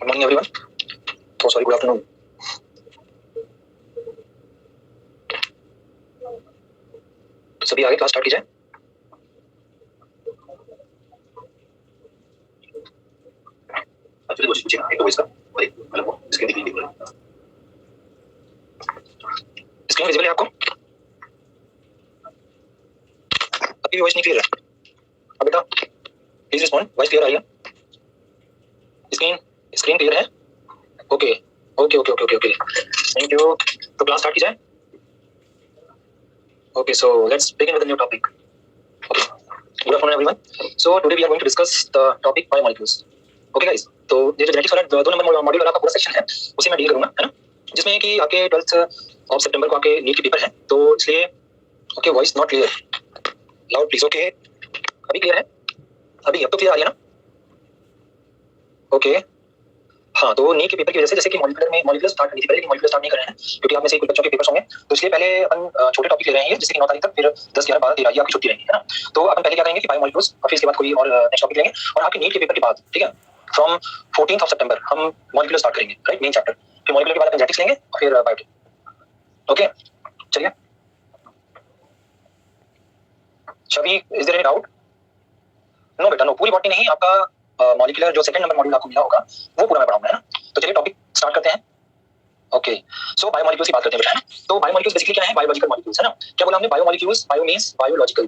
Good morning everyone. तो sorry, good afternoon. सभी आगे क्लास स्टार्ट कीजिए। एक्चुअली क्वेश्चन पूछिए ना, एक तो इसका और एक मतलब वो स्क्रीन दिख रही है। स्क्रीन विजिबल है आपको? अभी वॉइस नहीं क्लियर है? अब बेटा प्लीज रिस्पॉन्ड, वॉइस क्लियर आ रही है? स्क्रीन क्लियर है? Okay okay okay okay okay okay, thank you. तो क्लास स्टार्ट कीजिए। Okay, so let's begin with the new topic. Okay, good afternoon everyone. So today we are going to discuss the topic biomolecules. Okay guys, तो ये जो genetics वाला 2 number module वाला का पूरा section है उसे मैं डील करूंगा, है ना, जिसमें कि आपके 12th ऑफ सितंबर को आपके नीट के पेपर है, तो इसलिए okay voice not clear, loud please. Okay, अभी क्लियर है? अभी अब तो क्लियर आ रही है ना? ओके, हाँ, तो नीट के पेपर की वजह से जैसे कि मॉलिक्यूलर स्टार्ट करनी थी पहले, लेकिन मॉलिक्यूलर स्टार्ट नहीं कर रहे हैं क्योंकि आप में से कुछ बच्चों के पेपर्स होंगे, तो इसलिए पहले अपन छोटे टॉपिक ले रहे हैं जैसे कि 9 तारीख तक, फिर 10, 11, 12, 13 ये आपकी छुट्टी रहेगी, है ना। तो अपन पहले क्या करेंगे कि बायोमॉलिक्यूल्स, और फिर इसके बाद कोई और नेक्स्ट टॉपिक लेंगे, और आपके नीट के पेपर के बाद, ठीक है, फ्रॉम 14th ऑफ सितंबर हम मॉलिक्यूलर स्टार्ट करेंगे, राइट, मेन चैप्टर। फिर मॉलिक्यूलर के बाद अपन जेनेटिक्स लेंगे और फिर बायोटिक। ओके, चलिए। Chhavi, is there any doubt? No बेटा, नो, पूरी बॉटनी नहीं, आपका मॉलिक्यूलर जो सेकंड नंबर मॉड्यूल आपको मिला होगा वो पूरा मैं पढ़ाऊंगा, है ना। तो चलिए टॉपिक स्टार्ट करते हैं। ओके, सो बायोमॉलिक्यूल्स की बात करते हैं बेटा, है ना। तो बायोमॉलिक्यूल्स बेसिकली क्या है? बायोलॉजिकल मॉलिक्यूल्स, है ना। क्या बोला हमने? Biomolecules, bio means biological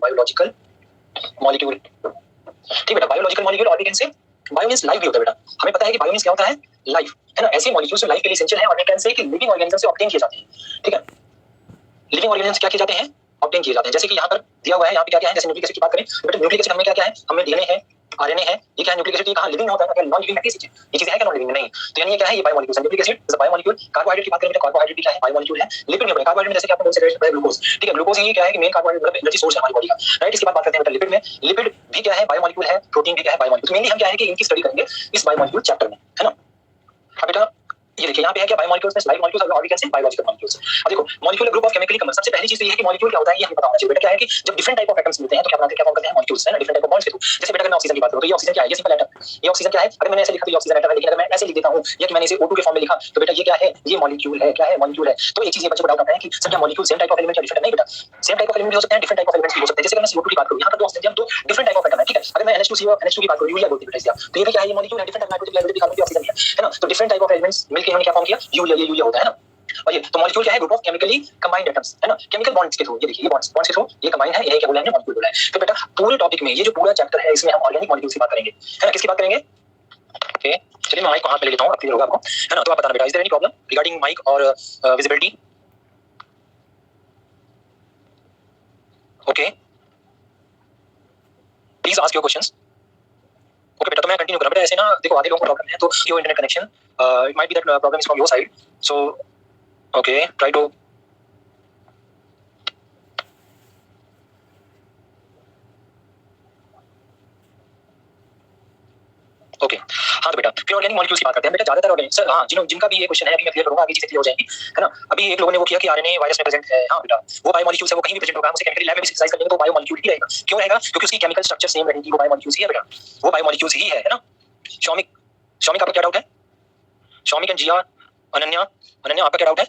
molecule. ठीक बेटा, बायोलॉजिकल मॉलिक्यूल, और भी can say bio means life भी होता है बेटा। हमें पता है कि बायो मींस क्या होता है? लाइफ, है ना। ऐसे मॉलिक्यूल्स जो लाइफ के लिए एसेंशियल है, और वी कैन से कि लिविंग ऑर्गेनिज्म से ऑब्टेन किए जाते हैं, ठीक है। लिविंग ऑर्गेनिज्म क्या किए जाते हैं? ऑब्टेन किए जाते हैं। जैसे कि यहाँ पर दिया हुआ है, यहाँ पे क्या क्या है, जैसे न्यूक्लिक एसिड की बात करें बेटा, न्यूक्लिक एसिड हमें क्या क्या है? हमें डीएनए है, आरएनए है, ये क्या है? Nucleic acid. कहां लिविंग होता है? नॉन लिविंग है, ये चीजें है क्या नॉन लिविंग? नहीं। तो यानी ये क्या है? ये बायोमॉलिक्यूल्स है। Nucleic acid is a biomolecule. Carbohydrate की बात करें बेटा, कार्बोहाइड्रेट भी क्या है? बायोमॉलिक्यूल है। लिपिड में कार्बोहाइड्रेट में जैसे कि आपने बोला है ग्लूकोज, ठीक है। ग्लूकोज ही क्या है कि मेन कार्बोहाइड्रेट मतलब एनर्जी सोर्स है हमारी बॉडी का, राइट। इसके बाद बात करते हैं बेटा लिपिड में। लिपिड भी क्या है? बायोमॉलिक्यूल है। प्रोटीन भी क्या है? बायोमॉलिक्यूल। मेनली हम क्या है कि इनकी स्टडी करेंगे इस बायोमॉलिक्यूल चैप्टर में, है ना। अब बेटा ये देखिए यहाँ पे है क्या? बायोमॉलिक्यूल्स में लाइफ मॉलिक्यूल्स और भी कैसे बायोलॉजिकल मॉलिक्यूल्स। अब देखो, molecule group of chemically compound. सबसे पहली चीज तो ये है कि मॉलिक्यूल क्या होता है ये हमें पता होना चाहिए बेटा। क्या है कि जब डिफरेंट टाइप ऑफ एटम्स मिलते हैं तो क्या बनाते हैं, क्या फॉर्म करते हैं? मॉलिक्यूल्स, है ना। डिफरेंट टाइप ऑफ बॉन्ड्स के थ्रू। जैसे बेटा अगर मैं ऑक्सीजन की बात करूं तो ये ऑक्सीजन क्या है? ये सिंपल एटम। ये ऑक्सीजन क्या है? अगर मैंने ऐसे लिखा तो ये ऑक्सीजन एटम है, लेकिन अगर मैं ऐसे लिख देता हूं या कि मैंने इसे O2 के फॉर्म में लिखा तो बेटा ये क्या है? ये मॉलिक्यूल है। क्या है? मॉलिक्यूल है। तो एक चीज ये बच्चों को डाउट आता है कि सर क्या molecule same type of element या डिफरेंट? नहीं बेटा, सेम टाइप ऑफ एलिमेंट भी हो सकते हैं, डिफरेंट टाइप ऑफ एलिमेंट्स भी हो सकते हैं। जैसे अगर मैं CO2 की बात करूं, यहाँ पर दो ऑक्सीजन, दो डिफरेंट टाइप ऑफ एटम है, ठीक है। अगर मैं NH2CO NH2 की बात करूं, यूरिया बोलते हैं बेटा इसका, तो ये भी क्या है? ये मॉलिक्यूल है, different type of nitrogen carbon oxygen है ना। तो डिफरेंट टाइप ऑफ एलिमेंट्स मिलकर इन्होंने क्या फॉर्म किया? यूरिया। ये यूरिया होता है ना। और ये तो मॉलिक्यूल क्या है? Group of chemically combined atoms, है ना। केमिकल बॉन्ड्स के थ्रू, ये देखिए ये बॉन्ड्स के थ्रू ये कंबाइंड है, यही क्या बोला हमने? मॉलिक्यूल बोला है। तो बेटा पूरे टॉपिक में ये जो पूरा चैप्टर है इसमें हम ऑर्गेनिक मॉलिक्यूल्स की बात करेंगे, है ना। किसकी बात करेंगे? ओके, चलिए मैं माइक को हाथ में ले लेता हूं, अब क्लियर होगा आपको, है ना। तो आप बताना बेटा, is there any problem regarding mic और visibility? Okay, please ask your questions. Okay बेटा, तो मैं कंटिन्यू करूं बेटा। ऐसे ना देखो, आगे लोगों को प्रॉब्लम है तो your internet connection, it might be that problem is from your side, so okay try to. Okay, हाँ तो बेटा फिर ऑर्गेनिक मॉलिक्यूल्स की बात करते हैं बेटा। ज्यादातर ऑर्गेनिक सर, हाँ, जिनका भी ये क्वेश्चन है अभी मैं क्लियर करूंगा, आगे चीजें क्लियर हो जाएंगी, है ना। अभी एक लोगों ने वो किया कि आरएनए वायरस में प्रेजेंट है, हाँ बेटा वो बायोमॉलिक्यूल्स है, वो कहीं भी प्रेजेंट होगा, हम उसे केमिकली लैब में भी सिंथेसाइज करेंगे तो बायोमॉलिक्यूल ही रहेगा। क्यों रहेगा? क्योंकि उसकी केमिकल स्ट्रक्चर सेम रहेगी, वो बायोमॉलिक्यूल्स ही है बेटा, वो बायोमॉलिक्यूल्स ही है ना। शौमिक, शौमिक आपका क्या डाउट है? शौमिक एंड जिया, अनन्या, अनन्या आपका क्या डाउट है?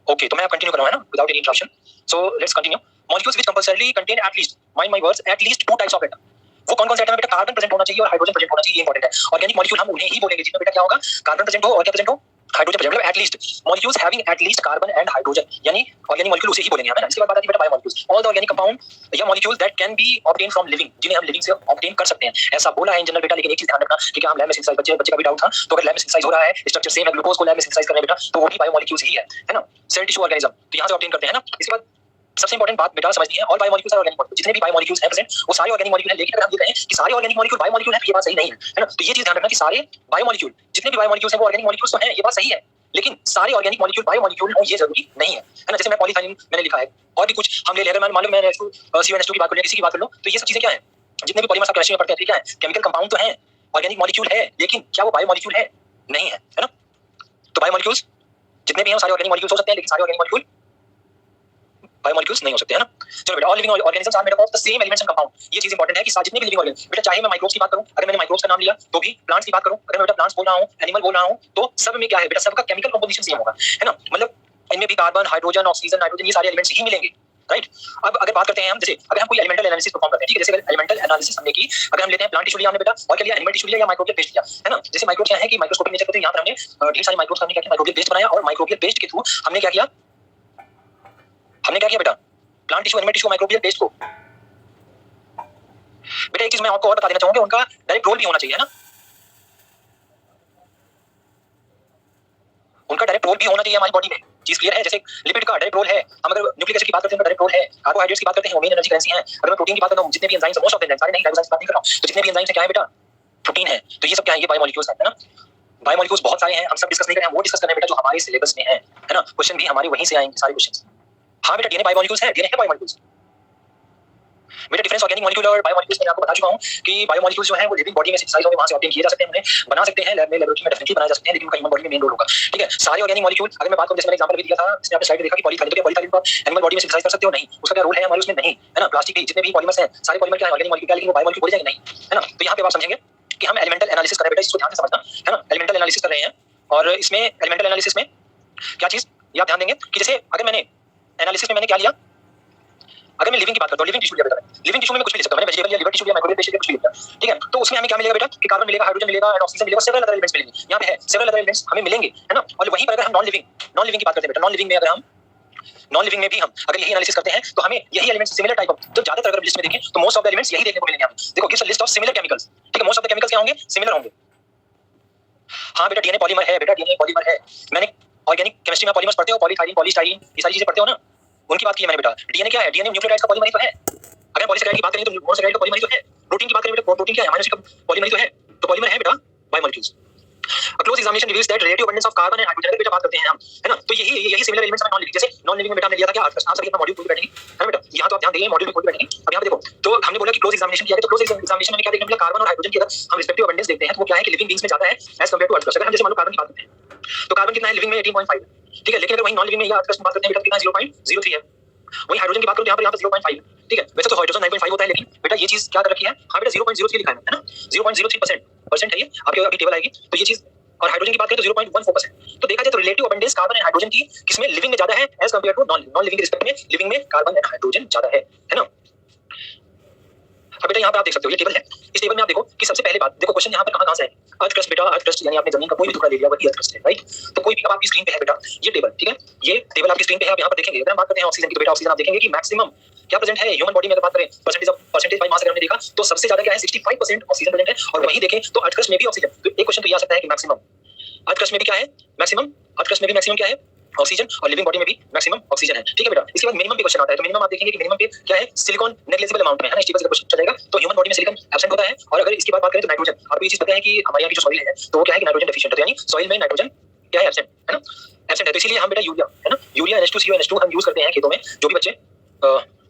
ओके, तो मैं कंटिन्यू कर रहा हूं, है ना, without any interruption. So let's continue. Molecules which compulsorily contain at least, mind my words, at least 2 types of atom. वो कौन कौन से एटम है बेटा? कार्बन प्रेजेंट होना चाहिए और हाइड्रोजन प्रेजेंट होना चाहिए, ये इंपॉर्टेंट है। ऑर्गेनिक मॉलिक्यूल हम उन्हें ही बोलेंगे जिनमें बेटा क्या होगा? कार्बन प्रेजेंट हो और क्या प्रेजेंट हो? हाइड्रोजन प्रेजेंट, मतलब at least molecules having at least carbon and hydrogen, यानी ऑर्गेनिक मॉलिक्यूल उसे ही बोलेंगे हम, है ना। इसके बाद बात आती है बेटा biomolecules, all the organic compound या molecules that can be obtain from living, जिन्हें हम लिविंग से ऑब्टेन कर सकते हैं, ऐसा बोला है इन जनरल बेटा। लेकिन एक चीज ध्यान रखना कि क्या हम लैब में सिंथेसाइज, बच्चे का भी डाउट था, तो अगर लैब में सिंथेसाइज हो रहा है, स्ट्रक्चर सेम है, ग्लूकोज को लैब में सिंथेसाइज कर रहे हैं बेटा, तो वो भी बायोमॉलिक्यूल्स ही है ना। सेल टिश्यू ऑर्गेनिज्म तो यहां से ऑब्टेन करते हैं ना। इसके बाद सबसे इंपॉर्टेंट बात बेटा समझनी है, all biomolecules are organic molecule, जितने भी बायोमॉलिक्यूल्स हैं प्रेजेंट वो सारे ऑर्गेनिक मॉलिक्यूल हैं। लेकिन अगर हम ये कहें कि सारे ऑर्गेनिक मॉलिक्यूल बायोमॉलिक्यूल हैं तो ये बात सही नहीं है ना। तो ये चीज ध्यान रखना कि सारे बायोमॉलिक्यूल, जितने भी बायोमॉलिक्यूल्स हैं वो ऑर्गेनिक मॉलिक्यूल्स तो हैं, ये बात सही है, लेकिन सारे ऑर्गेनिक मॉलिक्यूल बायोमॉलिक्यूल हो ये जरूरी नहीं है ना। जैसे मैं पॉलीथाइन मैंने लिखा है और भी कुछ हम ले लें, मान लो मैं CO2 की बात कर लूं, किसी की बात कर लूं, तो ये सब चीजें क्या है? जितने भी पॉलीमर्स आप केमिस्ट्री में पढ़ते हैं तो क्या है? केमिकल कंपाउंड तो हैं, ऑर्गेनिक मॉलिक्यूल है, लेकिन क्या वो बायोमॉलिक्यूल है? नहीं है ना। तो बायोमॉलिक्यूल्स जितने भी हैं सारे ऑर्गेनिक मॉलिक्यूल्स हो सकते हैं, लेकिन सारे ऑर्गेनिक मॉलिक्यूल बायोमोलिक्यूल्स नहीं हो सकते, है ना। चलो बेटा, all living organisms are made up of the same elements and compound. ये चीज इंपॉर्टेंट है कि जितने भी लिविंग ऑर्गेनिज्म, बेटा चाहे मैं माइक्रोब्स की बात करूं, अगर मैंने माइक्रोब्स का नाम लिया तो भी, प्लांट्स की बात करूं, अगर मैं बेटा प्लांट्स बोल रहा हूं, एनिमल बोल रहा हूं, तो सब में क्या है बेटा, सबका केमिकल कंपोजिशन सेम होगा, है ना। मतलब इनमें भी कार्बन, हाइड्रोजन, ऑक्सीजन, नाइट्रोजन, ये सारे एलिमेंट्स ही मिलेंगे, राइट। अब अगर बात करते हैं हम, जैसे अगर हम कोई एलिमेंटल एनालिसिस परफॉर्म करते हैं, ठीक है, जैसे एलिमेंटल एनालिसिस हमने की, अगर हम लेते हैं प्लांट टिश्यू लिया हमने बेटा, और क्या लिया, एनिमल टिश्यू लिया या माइक्रोबियल पेस्ट लिया, है ना। जैसे माइक्रोब्स क्या है कि माइक्रोस्कोपिक नेचर होते हैं, यहाँ पर हमने ढेर सारे माइक्रोब्स हमने क्या किया, माइक्रोबियल पेस्ट बनाया, और माइक्रोबियल पेस्ट के थ्रू हमने क्या किया, बेटा plant tissue, animal tissue, microbial paste को, बेटा एक चीज मैं आपको और बता देना चाहूंगा, उनका डायरेक्ट रोल भी होना चाहिए, है ना। उनका डायरेक्ट रोल भी होना चाहिए हमारी बॉडी में, चीज क्लियर है। जैसे लिपिड का डायरेक्ट रोल है, हम अगर न्यूक्लिक एसिड की बात करते हैं तो डायरेक्ट रोल है, कार्बोहाइड्रेट्स की बात करते हैं वो मेन एनर्जी करेंसी है, अगर मैं प्रोटीन की बात करता हूं, जितने भी enzymes, most of the enzymes, सारे नहीं, राइबोसोम्स की बात नहीं कर रहा हूं, तो जितने भी एंजाइम्स है क्या है बेटा, प्रोटीन है। तो ये सब क्या है, ये बायोमोलिक्यूल्स है ना। बायोमोलिक्यूल्स बहुत सारे हैं, हम सब डिस्कस नहीं करें, हम वो डिस्कस कर रहे हैं बेटा जो हमारे सिलेबस में है ना। क्वेश्चन भी हमारे वहीं से आएंगे सारे क्वेश्चन। हां बेटा, डीएनए बायोमोलिक्यूल्स है, डीएनए है बायोमोलिक्यूल्स। बेटा डिफरेंस ऑर्गेनिक मॉलिक्यूल और बायोमोलिक्यूल्स मैंने आपको बता चुका हूं कि बायोमोलिक्यूल्स जो है वो लिविंग बॉडी में सिंथेसाइज होंगे, वहां से ऑब्टेन किए जा सकते हैं, उन्हें बना सकते हैं, लैब में, लेबोरेटरी में डेफिनेटली बनाए जा सकते हैं, लेकिन उनका ह्यूमन बॉडी में मेन रोल होगा, ठीक है। सारे ऑर्गेनिक मॉलिक्यूल, अगर मैं बात करूं, जैसे मैंने एग्जांपल भी दिया था, इसने आपने स्लाइड में देखा कि पॉलीथाइलिन, तो पॉलीथाइलिन को एनिमल बॉडी में सिंथेसाइज कर सकते हो, नहीं, उसका क्या रोल है हमारे उसमें, नहीं, है ना। प्लास्टिक के जितने भी पॉलीमर्स हैं, सारे पॉलीमर क्या है, ऑर्गेनिक मॉलिक्यूल, लेकिन वो बायोमोलिक्यूल बोले जाएंगे, नहीं, है ना। तो यहां पे आप समझेंगे कि हम एलिमेंटल एनालिसिस कर रहे हैं बेटा, इसको ध्यान से समझना, है ना। एलिमेंटल एनालिसिस कर रहे हैं, और इसमें एलिमेंटल एनालिसिस में क्या चीज ये आप ध्यान देंगे कि जैसे अगर मैंने एनालिसिस में मैंने क्या लिया, अगर मैं लिविंग की बात करता हूं, लिविंग टिश्यू लिया बेटा, लिविंग टिश्यू में मैं कुछ भी ले सकता हूं, मैंने वेजिटेबल लिया, लिवर टिश्यू लिया, माइक्रोबियल पेस्ट लिया, कुछ भी लिया, ठीक है। तो उसमें हमें क्या मिलेगा बेटा कि कार्बन मिलेगा, हाइड्रोजन मिलेगा, एंड ऑक्सीजन मिलेगा, सेवरल अदर एलिमेंट्स मिलेंगे, यहां पे है सेवरल अदर एलिमेंट्स हमें मिलेंगे, है ना। और वहीं पर अगर हम नॉन लिविंग की बात करते हैं बेटा, नॉन लिविंग में अगर हम नॉन लिविंग में भी हम अगर यही एनालिसिस करते हैं तो हमें यही एलिमेंट्स सिमिलर टाइप ऑफ, तो ज्यादातर अगर लिस्ट में देखें तो मोस्ट ऑफ द एलिमेंट्स यही देखने को मिलेंगे हमें। देखो, gives a list of similar chemicals, ठीक है, मोस्ट ऑफ द केमिकल्स क्या होंगे, सिमिलर होंगे। हां बेटा, डीएनए पॉलीमर है बेटा, डीएनए पॉलीमर है। मैंने ऑर्गेनिक केमिस्ट्री में पॉलीमर्स पढ़ते हो, पॉलीथाइलिन, पॉलीस्टाइरीन, ये सारी चीजें पढ़ते हो ना, उनकी बात की मैंने बेटा। डीएनए क्या है, डीएनए न्यूक्लियोटाइड्स का पॉलीमर ही तो है। अगर पॉलीसेकेराइड की बात करें तो मोनोसेकेराइड का पॉलीमर ही तो है। प्रोटीन की बात करें बेटा, प्रोटीन क्या है, अमीनो एसिड का पॉलीमर ही तो है। तो पॉलीमर है बेटा biomolecules. A close examination reveals that relative abundance of carbon and hydrogen, अगर बेटा बात करते हैं हम, है ना, तो यही सिमिलर एलिमेंट्स हमें नॉन लिविंग, जैसे नॉन लिविंग में बेटा हमने लिया था क्या, आप सभी अपना मॉड्यूल खोल के बैठेंगे, है ना बेटा। यहाँ तो आप ध्यान देंगे, मॉड्यूल में खोल के बैठेंगे। अब यहाँ पे देखो, तो हमने बोला कि क्लोज एग्जामिनेशन किया है, तो क्लोज एग्जामिनेशन में क्या देखने मिला, कार्बन और हाइड्रोजन की अगर हम रिस्पेक्टिव अबंडेंस देखते हैं तो वो क्या है कि लिविंग बीइंग्स में ज्यादा है as compared to earth crust. अगर हम जैसे मान लो कार्बन की बात करते हैं तो कार्बन कितना है लिविंग में, 18.5, ठीक है, लेकिन अगर वही नॉन लिविंग में या अर्थ क्रस्ट में बात करते हैं बेटा, कितना 0.03 है। वही हाइड्रोजन की बात करो तो यहाँ पर 0.5 है, ठीक है। वैसे तो हाइड्रोजन 9.5 होता है, लेकिन बेटा ये चीज क्या कर रखी है, हाँ बेटा 0.03 लिखा है ना, 0.03% है ये, आपके अभी टेबल आएगी तो ये चीज। और हाइड्रोजन की बात करें तो 0.14%। तो देखा जाए तो relative abundance carbon and hydrogen की किसमें, लिविंग में ज्यादा है as compared to non living के रिस्पेक्ट में, लिविंग में कार्बन एंड हाइड्रोजन ज्यादा है ना। अब बेटा यहाँ पे आप देख सकते हो, ये टेबल है, इस टेबल में आप देखो कि सबसे पहले बात देखो, क्वेश्चन यहाँ पर कहाँ से है, अर्थ क्रस्ट बेटा, अर्थ क्रस्ट यानी आपने जमीन का कोई भी टुकड़ा ले लिया वही अर्थ क्रस्ट है, राइट। तो कोई भी, अब आपकी स्क्रीन पे है बेटा ये टेबल, ठीक है, ये टेबल आपकी स्क्रीन पे है। आप यहाँ पर देखेंगे, अगर हम बात करते हैं ऑक्सीजन की तो बेटा ऑक्सीजन आप देखेंगे कि मैक्सिमम क्या प्रेजेंट है ह्यूमन बॉडी में। अगर बात करें परसेंटेज बाय मास अगर हमने देखा तो सबसे ज्यादा क्या है, 65% ऑक्सीजन प्रेजेंट है। और वहीं देखें तो अर्थ क्रस्ट में भी ऑक्सीजन, तो एक क्वेश्चन तो ये आ सकता है कि मैक्सिमम अर्थ क्रस्ट में भी क्या है, मैक्सिमम अर्थ क्रस्ट में भी मैक्सिमम क्या है, ऑक्सीजन, और लिविंग बॉडी में भी मैक्सिमम ऑक्सीजन है, ठीक है बेटा। इसके बाद मिनिमम पे क्वेश्चन आता है, तो मिनिमम आप देखेंगे कि मिनिमम पे क्या है, सिलिकॉन नेग्लिजिबल अमाउंट में है ना, इस टेबल से क्वेश्चन चलेगा। तो ह्यूमन बॉडी में सिलिकॉन एब्सेंट होता है। और अगर इसकी बात करें तो नाइट्रोजन, आपको ये चीज पता है कि हमारे यहाँ की जो सॉइल है तो वो क्या है कि नाइट्रोजन डेफिशिएंट है, यानी सॉइल में नाइट्रोजन क्या है, एब्सेंट, है ना, एब्सेंट है। तो इसीलिए हम बेटा यूरिया, है ना, यूरिया NH2CO हम यूज करते हैं खेतों में।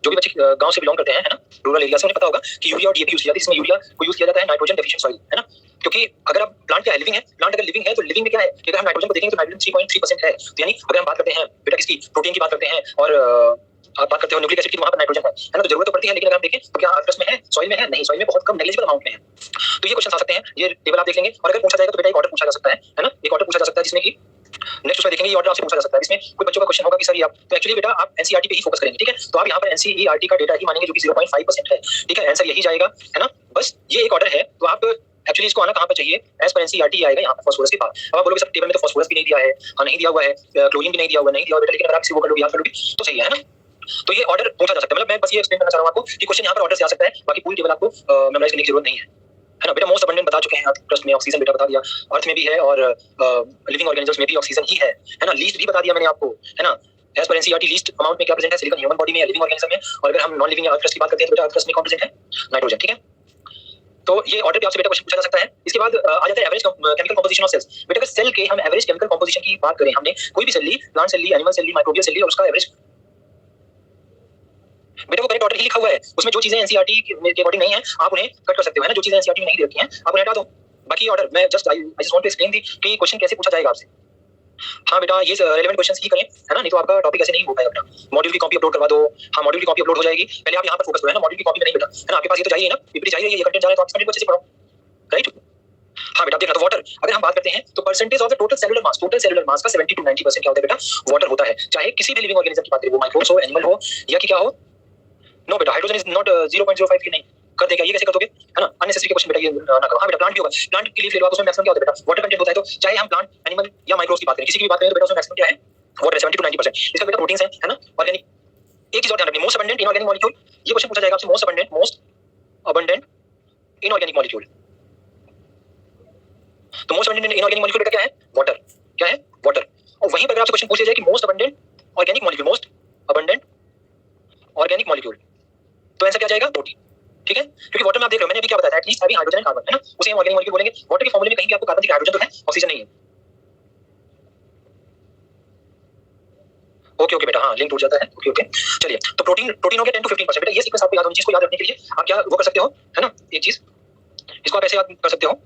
जो भी बच्चे गांव से बिलोंग करते हैं, है ना, रूरल एरिया से, उन्हें पता होगा कि यूरिया और डीएपी यूज किया जाता है। इसमें यूरिया को यूज किया जाता है नाइट्रोजन डेफिशिएंट सॉइल, है ना, क्योंकि अगर आप प्लांट क्या है, लिविंग है, प्लांट अगर लिविंग है तो लिविंग में क्या है कि अगर हम नाइट्रोजन को देखेंगे तो नाइट्रोजन 3.3% है। तो यानी अगर हम बात करते हैं बेटा किसकी, प्रोटीन की बात करते हैं, और आप बात करते हो न्यूक्लिक एसिड की, वहां पर नाइट्रोजन है ना, तो जरूरत तो पड़ती है। लेकिन अगर हम देखें तो क्या अर्थ क्रस्ट में है, सॉइल में है, नहीं, सॉइल में बहुत कम नेग्लिजिबल अमाउंट में है। तो ये क्वेश्चन आ सकते हैं, ये टेबल आप देख लेंगे। और अगर पूछा जाएगा तो बेटा एक ऑर्डर पूछा जा सकता है ना, एक ऑर्डर पूछा जा सकता है जिसमें कि नेक्स्ट उसमें देखेंगे, ये ऑर्डर आपसे पूछा जा सकता है। इसमें कोई बच्चों का क्वेश्चन होगा कि सर ये आप, तो एक्चुअली बेटा आप एनसीईआरटी पे ही फोकस करेंगे, ठीक है। तो आप यहाँ पर एनसीईआरटी का डेटा ही मानेंगे जो कि 0.5% है, ठीक है, आंसर यही जाएगा, है ना। बस ये एक ऑर्डर है, तो आप एक्चुअली इसको आना कहाँ पर चाहिए, एज पर एनसीईआरटी आएगा यहाँ पर फास्फोरस के पास। अब आप बोलोगे सर टेबल में तो फास्फोरस भी नहीं दिया है, हाँ नहीं दिया हुआ है, क्लोरीन भी नहीं दिया हुआ बेटा, लेकिन अगर आप इसे वो कर लोगे, याद कर लोगे तो सही है ना। तो ये ऑर्डर पूछा जा सकता है, मतलब मैं बस ये एक्सप्लेन करना चाह रहा हूँ आपको कि क्वेश्चन यहाँ पर ऑर्डर से आ सकता है, बाकी पूरी टेबल आपको मेमोराइज करने की जरूरत नहीं है ना बेटा। मोस्ट अबंडेंट बता चुके हैं, अर्थ क्रस्ट में ऑक्सीजन बेटा बता दिया, अर्थ में भी है, और लिविंग ऑर्गेनिजम्स में भी ऑक्सीजन ही है ना। लीस्ट भी बता दिया मैंने आपको, है ना, as per NCERT least amount में क्या प्रेजेंट है, सिलिकॉन ह्यूमन बॉडी में या लिविंग ऑर्गेनिज्म में। और अगर हम नॉन लिविंग या अर्थ क्रस्ट की बात करते हैं तो बेटा अर्थ क्रस्ट में कौन प्रेजेंट है, नाइट्रोजन, ठीक है। तो ये ऑर्डर पे आपसे बेटा क्वेश्चन पूछा जा सकता है। इसके बाद आ जाता है average chemical composition of cells. बेटा अगर सेल के हम एवरेज केमिकल कंपोजिशन की बात करें, हमने कोई भी सेल ली, प्लांट सेल ली, एनिमल सेल ली, माइक्रोबियल सेल ली, और उसका एवरेज बेटा वो करेक्ट ऑर्डर ही लिखा हुआ है, उसमें जो चीजें एनसीईआरटी के अकॉर्डिंग नहीं है आप उन्हें कट कर सकते हो, है ना। जो चीजें एनसीईआरटी में नहीं रखी हैं आप उन्हें हटा दो। बाकी ऑर्डर मैं just I just want to explain दी कि क्वेश्चन कैसे पूछा जाएगा आपसे। हाँ बेटा, ये रेलेवेंट क्वेश्चंस ही करें, है ना, नहीं तो आपका टॉपिक ऐसे नहीं हो पाएगा बेटा। मॉड्यूल की कॉपी अपलोड करवा दो। हाँ, मॉड्यूल की कॉपी अपलोड हो जाएगी, पहले आप यहाँ पर फोकस करो, है ना, मॉड्यूल की कॉपी में नहीं बेटा, है ना, आपके पास ये तो चाहिए ना, पीपीटी चाहिए, ये कंटेंट जा रहा है तो आप इस कंटेंट को अच्छे से पढ़ो, राइट। हाँ बेटा, देखना तो वाटर, अगर हम बात करते हैं तो percentage of the total cellular mass का 70 to 90% क्या होता है बेटा, वाटर होता है। चाहे किसी भी लिविंग ऑर्गेनिज्म की बात करें, वो माइक्रोब्स हो, एनिमल हो या कि क्या हो। नो बेटा, हाइड्रोजन इज नॉट 0.05 की नहीं कर देगा, ये कैसे कर दोगे, है ना, अननेसेसरी क्वेश्चन बेटा ये ना करो। हाँ बेटा, प्लांट भी होगा, प्लांट के लिए ले लो आप, उसमें मैक्सिमम क्या होता है बेटा, वाटर कंटेंट होता है। तो चाहे हम प्लांट, एनिमल या माइक्रोब्स की बात करें, किसी की भी बात करें तो बेटा उसमें मैक्सिमम क्या है, वाटर 70 to 90%। इसका बेटा प्रोटीन्स है ना, ऑर्गेनिक। एक चीज और ध्यान रखनी, मोस्ट अबंडेंट इनऑर्गेनिक मॉलिक्यूल, ये क्वेश्चन पूछा जाएगा आपसे, मोस्ट अबंडेंट इनऑर्गेनिक मॉलिक्यूल। तो मोस्ट अबंडेंट इनऑर्गेनिक मॉलिक्यूल बेटा क्या है, वाटर, क्या है, वाटर। और वहीं पर अगर आपसे क्वेश्चन पूछ लिया जाए कि most abundant organic molecule, most abundant organic molecule, तो आंसर क्या जाएगा, प्रोटीन, ठीक है, क्योंकि वाटर में आप देख रहे हो, मैंने अभी क्या बताया था, एटलीस्ट अभी हाइड्रोजन एंड कार्बन, है ना, उसे हम ऑर्गेनिक मॉलिक्यूल बोलेंगे। वाटर के फॉर्मूले में कहीं भी आपको कार्बन दिख रहा है, हाइड्रोजन तो है, ऑक्सीजन नहीं है। ओके ओके बेटा, हाँ लिंक टूट जाता है, ओके ओके। चलिए, तो प्रोटीन हो गया 10 to 15%। बेटा ये सीक्वेंस आपको याद होनी चाहिए, इसको याद रखने के लिए आप क्या वो कर सकते हो, है ना, एक चीज इसको आप ऐसे याद कर सकते हो,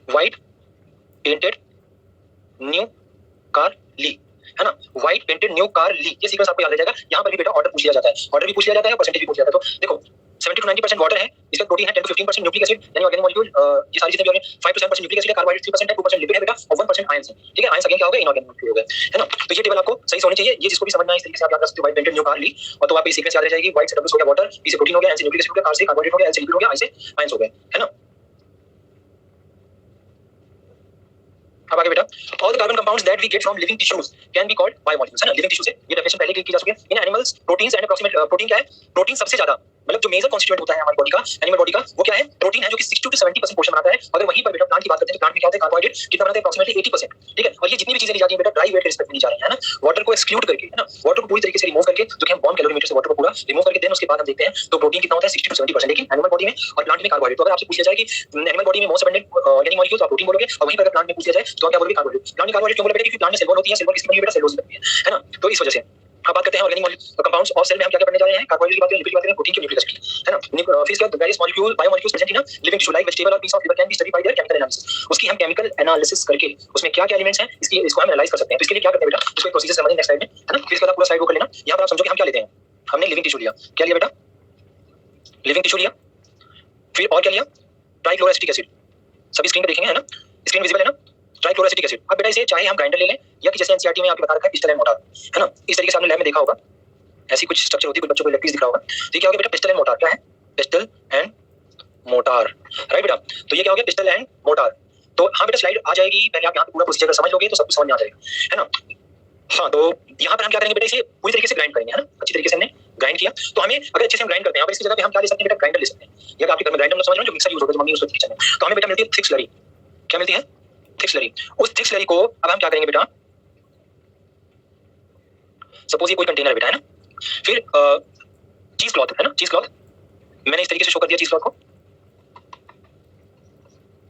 व्हाइट पेंटेड न्यू कार ली, है ना, व्हाइट पेंटेड न्यू कार ली, ये सीक्वेंस आपको याद रह जाएगा। यहाँ पर भी बेटा ऑर्डर पूछ लिया जाता है, ऑर्डर भी पूछ लिया जाता है, परसेंटेज भी पूछ लिया जाता है। तो देखो 70 to 90% वाटर है, इसका प्रोटीन है 10 to 15% न्यूक्लिक एसिड यानी ऑर्गेनिक मॉलिक्यूल, ये सारी चीजें भी ऑर्गेनिक। 5 to 7% न्यूक्लिक एसिड है, कार्बोहाइड्रेट 3% है, 2% लिपिड है बेटा, और 1% आयंस है, ठीक है। आयंस अगेन क्या हो गए, इनऑर्गेनिक मॉलिक्यूल हो गए, है ना। तो ये टेबल आपको सही से होनी चाहिए, ये जिसको भी समझना है इस तरीके से आप याद कर सकते हो, व्हाइट पेंटेड न्यू कार ली, और तो आपको ये सीक्वेंस याद रह जाएगी। व्हाइट से डब्ल्यू हो गया वाटर, पी से प्रोटीन हो गया, एन से न्यूक्लिक एसिड हो गया, आर से कार्बोहाइड्रेट हो गया, एल से लिपिड हो गया, आई से आयंस हो गए, है ना। अब आगे बेटा, all the carbon compounds that we get from living tissues can be called biomolecules, है ना, लिविंग टिश्यू से ये डेफिनेशन पहले की जा चुकी है। In animals proteins and approximate, protein क्या है, प्रोटीन सबसे ज्यादा, मतलब जो मेजर कॉन्स्टिट्यूएंट होता है हमारी बॉडी का, एनिमल बॉडी का, वो क्या है, प्रोटीन है, जो कि 60 to 70% पोर्शन बनाता है। अगर वहीं पर बेटा प्लांट की बात करते हैं तो प्लांट में क्या होता है, कार्बोहाइड्रेट कितना बनाते हैं, अप्रॉक्सीमेटली 80%, ठीक है। और ये जितनी भी चीजें ली जाती हैं बेटा ड्राई वेट के रिस्पेक्ट में ली जा रही है ना, वाटर को एक्सक्लूड करके, है ना, वाटर को पूरी तरीके से रिमूव करके, जो कि हम बॉर्न कैलोरीमीटर से वाटर को पूरा रिमूव करके देन उसके बाद हम देखते हैं तो प्रोटीन कितना होता है, 60 to 70%, लेकिन एनिमल बॉडी में और प्लांट में कार्बोहाइड्रेट। तो अगर आपसे पूछा जाए कि एनिमल बॉडी में मोस्ट अबंडेंट ऑर्गेनिक मॉलिक्यूल्स आप प्रोटीन बोलोगे, और वहीं पर अगर प्लांट में पूछा जाए तो क्या बोलोगे, कार्बोहाइड्रेट। प्लांट में कार्बोहाइड्रेट क्यों बोले बेटा, क्योंकि प्लांट में सेल वॉल होती है, सेल वॉल किसकी बनी है बेटा, सेलुलोज की बनी है ना। तो इस वजह से अब बात करते हैं ऑर्गेनिक कंपाउंड्स ऑफ सेल में हम क्या क्या पढ़ने जा रहे हैं, कार्बोहाइड्रेट की बात करें, लिपिड की बात करें, प्रोटीन की, न्यूक्लिक एसिड की, है ना। फिर इसके बाद various molecule biomolecules present in living tissue like vegetable और piece of liver can be studied by their chemical analysis. उसकी हम केमिकल एनालिसिस करके उसमें क्या क्या एलिमेंट्स हैं इसको हम एनालाइज कर सकते हैं। तो इसके लिए क्या करते हैं बेटा, उसको एक प्रोसीजर समझेंगे नेक्स्ट स्लाइड में, है ना। फिर इसके बाद पूरा स्लाइड को कर लेना। यहाँ पर आप समझो कि हम क्या लेते हैं, हमने लिविंग टिश्यू लिया, क्या लिया बेटा, लिविंग टिश्यू लिया, फिर और क्या लिया, ट्राइक्लोरोएसिटिक एसिड, सभी स्क्रीन पे देखेंगे, है ना, स्क्रीन विजिबल है ना, ट्राइक्लोरोएसिटिक एसिड। अब बेटा इसे चाहे हम ग्राइंडर ले लें या कि जैसे एनसीईआरटी में आपको बता रखा है पिस्टल एंड मोर्टार, है ना, इस तरीके से आपने लैब में देखा होगा, ऐसी कुछ स्ट्रक्चर होती है, कुछ बच्चों को इलेक्ट्रिक दिख रहा होगा। तो क्या हो गया बेटा, पिस्टल एंड मोर्टार, क्या है, पिस्टल एंड मोर्टार, राइट बेटा। तो ये क्या हो गया, पिस्टल एंड मोर्टार। तो हाँ बेटा स्लाइड आ जाएगी, पहले आप यहाँ पे पूरा प्रोसीजर समझ लोगे तो सब कुछ समझ में आ जाएगा, है ना। हाँ, तो यहाँ पर हम क्या करेंगे बेटा, इसे पूरी तरीके से ग्राइंड करेंगे, है ना, अच्छी तरीके से हमने ग्राइंड किया। तो हमें अगर अच्छे से हम ग्राइंड करते हैं, इसकी जगह पे हम क्या ले सकते हैं बेटा, ग्राइंडर ले सकते हैं, या आपके घर में ग्राइंडर समझ रहे हो जो मिक्सर यूज होता है, जो मम्मी यूज करती है किचन में। तो हमें बेटा मिलती है थिक स्लरी, क्या मिलती है, थिक स्लरी। उस थिक स्लरी को अब हम क्या करेंगे बेटा, सपोज ये कोई कंटेनर है बेटा, है ना, फिर चीज क्लॉथ, है ना, चीज क्लॉथ मैंने इस तरीके से शो कर दिया चीज क्लॉथ को।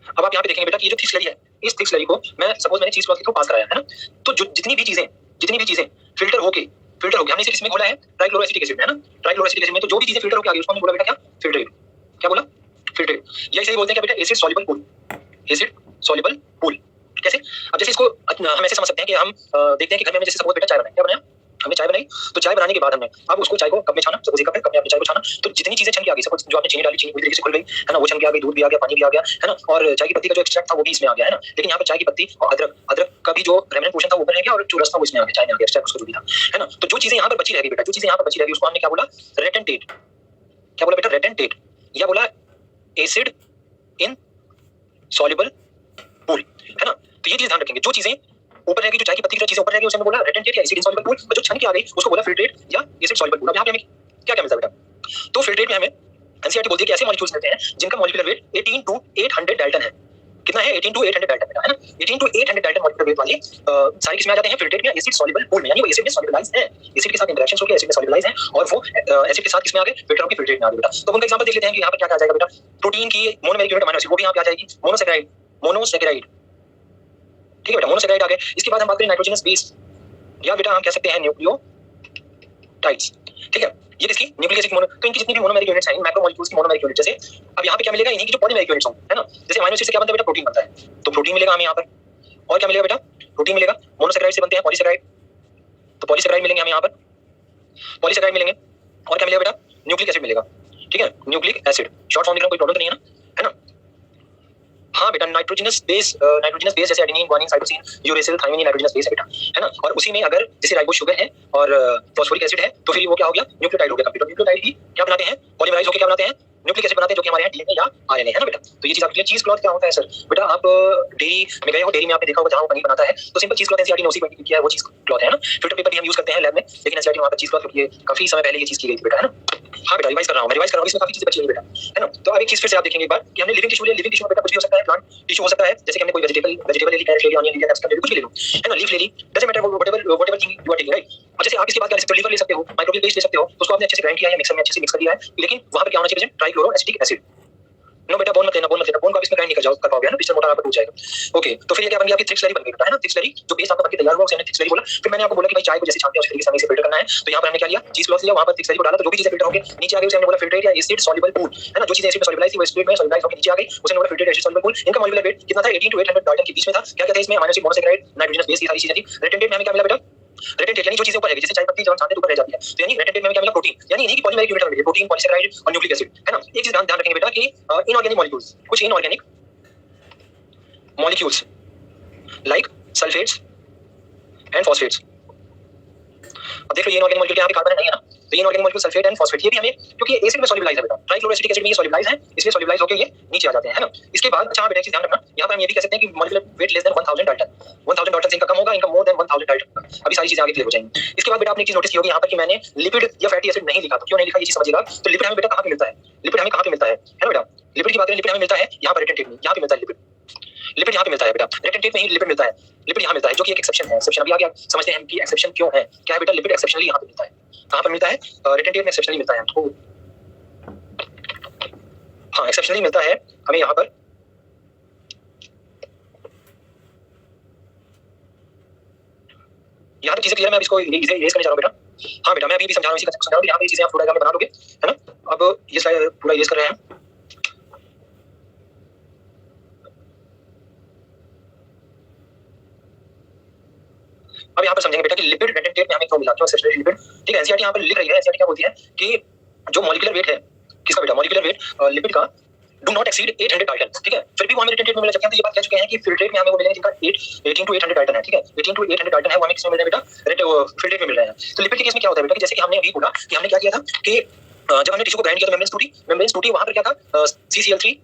अब आप यहाँ पे देखेंगे बेटा कि ये जो थिक स्लरी है, इस थिक स्लरी को मैं सपोज मैंने चीज क्लॉथ के थ्रू पास कराया, है ना। तो जो जितनी भी चीजें फिल्टर होके हमने सिर्फ इसमें घोला है ट्राइक्लोरोएसिटिक एसिड में, है ना, ट्राइक्लोरोएसिटिक एसिड में। तो जो भी चीजें फिल्टर होके आ गई उसको हमने बोला बेटा क्या, फिल्ट्रेट, क्या बोला, फिल्ट्रेट। या इसे बोलते हैं क्या बेटा, acid soluble pool, acid soluble pool. कैसे, अब जैसे इसको हम ऐसे समझ सकते हैं कि हम देखते हैं कि घर में हमने जैसे सपोज बेटा चाय बनाई, क्या बनाया, हमने चाय बनाई। तो चाय बनाने के बाद हमने अब उसको चाय को कप में छाना, सपोज एक कप है, कप में आपने चाय को छाना। तो जितनी चीजें छन के आ गई, सपोज जो आपने चीनी डाली, चीनी पूरी तरीके से खुल गई, है ना, वो छन के आ गई, दूध भी आ गया, पानी भी आ गया, है ना, और चाय की पत्ती का जो एक्सट्रैक्ट था वो भी इसमें आ गया, है ना। लेकिन यहाँ पर चाय की पत्ती और अदरक का भी जो रेमिनेंट पोर्शन था वो ऊपर रह गया, और जो रस था वो इसमें आ गया, चाय में आ गया, एक्सट्रैक्ट उसका जो भी था, है ना। तो जो चीजें यहाँ पर बची रह गई बेटा, जो चीजें यहाँ पर बची रह गई उसको हमने क्या बोला, रेटेंटेट, क्या बोला बेटा, रेटेंटेट, या बोला एसिड इन सॉल्युबल पूल, है ना। तो ये चीज ध्यान रखेंगे, जो चीजें ऊपर रहेगी, जो चाय की पत्ती की चीजें ऊपर रहेगी उसे हमने बोला रेटेंटेट या एसिड इन सॉल्युबल पूल, और जो छन के आ गई उसको बोला फिल्ट्रेट या एसिड सॉल्युबल पूल। अब यहाँ पे हमें क्या क्या मिलता है बेटा, तो फिल्ट्रेट में हमें एनसीईआरटी बोलती है कि ऐसे मॉलिक्यूल्स मिलते हैं जिनका मॉलिक्यूलर वेट 18 to 800 डाल्टन है। कितना है, 18 to 800 डाल्टन, है ना, 18 to 800 डाल्टन मॉलिक्यूलर वेट वाली सारी किसमें आ जाते हैं, फिल्ट्रेट में एसिड सॉल्युबल पूल में, यानी वो एसिड में सॉल्युबलाइज है, एसिड के साथ इंटरेक्शंस होकर एसिड में सॉल्युबलाइज है, और वो एसिड के साथ किसमें आ गए, फिल्टर होकर फिल्ट्रेट में आ गए बेटा। तो उनका एग्जांपल देख लेते हैं कि यहाँ पर क्या क्या आ जाएगा बेटा, प्रोटीन की मोनोमेरिक यूनिट अमीनो एसिड, वो भी यहाँ पे आ जाएगी, मोनोसैकेराइड, ठीक है बेटा, मोनोसैकेराइड आ गए। इसके बाद हम बात करें नाइट्रोजनस बेस, या बेटा हम कह सकते हैं न्यूक्लियोटाइड्स, ठीक है, ये किसकी, न्यूक्लिक एसिड मोनो। तो इनकी जितनी भी मोनोमेरिक यूनिट्स हैं, मैक्रोमोलेक्यूल्स की मोनोमेरिक यूनिट, जैसे अब यहाँ पे क्या मिलेगा, इन्हीं की जो पॉलीमेरिक यूनिट्स होंगी, है ना। जैसे अमीनो एसिड से क्या बनता है बेटा, प्रोटीन बनता है, तो प्रोटीन मिलेगा हमें यहाँ पर। और क्या मिलेगा बेटा, प्रोटीन मिलेगा, मोनोसेकेराइड से बनते हैं पॉलीसेकेराइड, तो पॉलीसेकेराइड मिलेंगे हमें यहाँ पर, पॉलीसेकेराइड मिलेंगे, और क्या मिलेगा बेटा, न्यूक्लिक एसिड मिलेगा, ठीक है, न्यूक्लिक एसिड, शॉर्ट फॉर्म लिखना कोई प्रॉब्लम तो नहीं है ना, है ना। हाँ बेटा, नाइट्रोजनस बेस जैसे adenine, guanine, cytosine, uracil, thymine, nitrogenous base है बेटा, है ना। और उसी में अगर जैसे राइबोस शुगर है और फॉस्फोरिक एसिड है तो फिर वो क्या हो गया, न्यूक्लियोटाइड हो गया कंप्लीट। न्यूक्लियोटाइड ही क्या बनाते हैं, पॉलीमराइज होकर क्या बनाते हैं, न्यूक्लिक एसिड बनाते हैं, जो कि हमारे यहाँ डीएनए या आरएनए है ना बेटा। तो ये चीज आपके लिए। चीज क्लॉथ क्या होता है सर, बेटा आप डेयरी में गए हो, डेयरी में आपने देखा होगा जहाँ वो पनीर बनाता है, तो सिंपल चीज क्लॉथ एनसीईआरटी ने उसी को किया है, वो चीज क्लॉथ है ना। फिल्टर पेपर भी हम यूज करते हैं लैब में, लेकिन एनसीईआरटी वहाँ पर चीज क्लॉथ, क्योंकि काफी समय पहले ये चीज की गई थी बेटा, है ना। हाँ बेटा, रिवाइज कर रहा हूँ मैं, रिवाइज कर रहा हूँ, इसमें काफी चीजें बची हुई बेटा, है ना। तो अब एक चीज फिर से आप देखेंगे एक बार कि हमने लिविंग टिश्यू लिया, लिविंग टिश्यू में बेटा कुछ भी हो सकता है, प्लांट टिश्यू हो सकता है, जैसे कि हमने कोई वेजिटेबल ले ली, कैरेट ले ली, ऑनियन ले लिया, कैप्सिकम ले ली, कुछ भी ले लो, है ना, लीफ ले ली, doesn't matter, whatever thing you are taking, right. और जैसे आप इसके बाद क्या ले सकते हो, लीवर ले सकते हो, माइक्रोबियल पेस्ट ले सकते हो, तो उसको आपने अच्छे से ग्राइंड किया है, मिक्सर में अच्छे से मिक्स कर दिया है, लेकिन वहां पर क्या होना चाहिए, ट्राइक्लोरोएसिटिक एसिड। नो बेटा, बोन मत लेना, बोन मत लेना, बोन को आप इसमें ग्राइंड नहीं कर पाओगे, है ना, पिस्टन मोटर आपका टूट जाएगा। ओके, तो फिर ये क्या बन गया, आपकी थिक स्लरी बन गई बेटा, है ना। थिक स्लरी जो पेस्ट आपका बनके तैयार हुआ, उसे हमने थिक स्लरी बोला। फिर मैंने आपको बोला कि भाई चाय को जैसे छानते हैं उस तरीके से हमें इसे फिल्टर करना है, तो यहाँ पर हमने क्या लिया, चीज क्लॉथ लिया, वहां पर थिक स्लरी को डाला, तो जो भी चीजें फिल्टर होंगे नीचे आ गई, उसे हमने बोला फिल्ट्रेट या एसिड सॉल्युबल पूल, है ना। जो चीजें एसिड में सॉल्युबलाइज थी वो एसिड में सॉल्युबलाइज होकर नीचे आ गई, उसे बोला फिल्ट्रेट एसिड सॉल्युबल पूल। इनका मॉलिक्यूलर वेट कितना था, 18 to 800 डाल्टन के बीच में था। क्या क्या था इसमें, amino acid, monosaccharide, nitrogenous base, ये सारी चीजें थी। रेटेंटेट में हमें क्या मिला बेटा, रेटेंटेट यानी जो चीजें ऊपर है, जैसे चाय पत्ती जब हम छानते हैं तो ऊपर रह जाती है, तो यानी रेटेंटेट में हमें क्या मिला, प्रोटीन, यानी नहीं कि पॉलीमराइज यूनिट मिली, प्रोटीन, पॉलीसेकेराइड और न्यूक्लिक एसिड, है ना। एक चीज ध्यान रखेंगे बेटा कि इनऑर्गेनिक मॉलिक्यूल्स, कुछ inorganic molecules like sulfates and phosphates। अब देख लो ये इनऑर्गेनिक मॉलिक्यूल यहाँ पे कार्बन नहीं है ना, तो ये inorganic molecule sulphate and phosphate, ये भी हमें, क्योंकि एसिड में सॉल्युबलाइज है बेटा, ट्राइक्लोरोएसिटिक एसिड में ये सॉल्युबलाइज है, इसलिए सॉल्युबलाइज होकर ये नीचे आ जाते हैं, है ना। इसके बाद अच्छा बेटा एक चीज ध्यान रखना, यहाँ पर हम ये भी कह सकते हैं कि molecular weight less than 1000 Dalton, 1000 Dalton से इनका कम होगा, इनका मोर देन 1000 डाल्टन। अभी सारी चीजें आगे क्लियर हो जाएंगी। इसके बाद बेटा आपने एक चीज नोटिस की होगी यहाँ पर कि मैंने लिपिड या फैटी एसिड नहीं लिखा, तो क्यों नहीं लिखा ये चीज समझिएगा। तो लिपिड हमें बेटा कहाँ पे मिलता है, लिपिड हमें कहाँ पे मिलता है ना बेटा, लिपिड की बात करें, लिपिड हमें मिलता है यहाँ पर रेटेंटेट में, यहाँ पे मिलता है लिपिड, लिपिड यहाँ पे मिलता है बेटा, रेटेंटेट में ही लिपिड मिलता है, लिपिड यहाँ मिलता है, जो कि एक एक्सेप्शन है। एक्सेप्शन अभी आगे आप समझते हैं कि एक्सेप्शन क्यों है, क्या है बेटा, लिपिड एक्सेप्शनली यहाँ पे मिलता है, कहाँ पर मिलता है, रेटेंटेट में एक्सेप्शनली मिलता है हमको, हाँ एक्सेप्शनली मिलता है हमें यहाँ पर। यहाँ तक चीजें क्लियर, मैं इसको इरेज करने जा रहा हूँ बेटा। हाँ बेटा, मैं अभी भी समझा रहा हूँ, इसी समझा रहा हूँ, यहाँ पे चीजें आप थोड़ा बना दोगे, है ना। अब ये स्लाइड पूरा इरेज कर रहे हैं। अब यहाँ पर समझेंगे बेटा कि लिपिड रेटेंटेट में हमें क्यों मिला, क्यों एक्सेप्शनली लिपिड, ठीक है। एनसीईआरटी यहाँ पर लिख रही है, एनसीईआरटी क्या बोलती है कि जो मॉलिक्यूलर वेट है किसका बेटा, मॉलिक्यूलर वेट लिपिड का डू नॉट एक्सीड 800 डाल्टन, ठीक है। फिर भी वो हमें रेटेंटेट में मिला, जबकि हम ये बात कह चुके हैं कि फिल्ट्रेट में हमें वो मिलेंगे जिनका 18 to 800 डाल्टन है, ठीक है। 18 to 800 डाल्टन है, वो हमें किसमें मिल रहा है बेटा, फिल्ट्रेट में मिल रहे हैं। तो लिपिड के केस में क्या होता है बेटा कि जैसे कि हमने अभी बोला कि हमने क्या किया था कि जब हमने टिश्यू को ग्राइंड किया तो मेम्ब्रेन टूटी, वहां पर क्या था, CCl3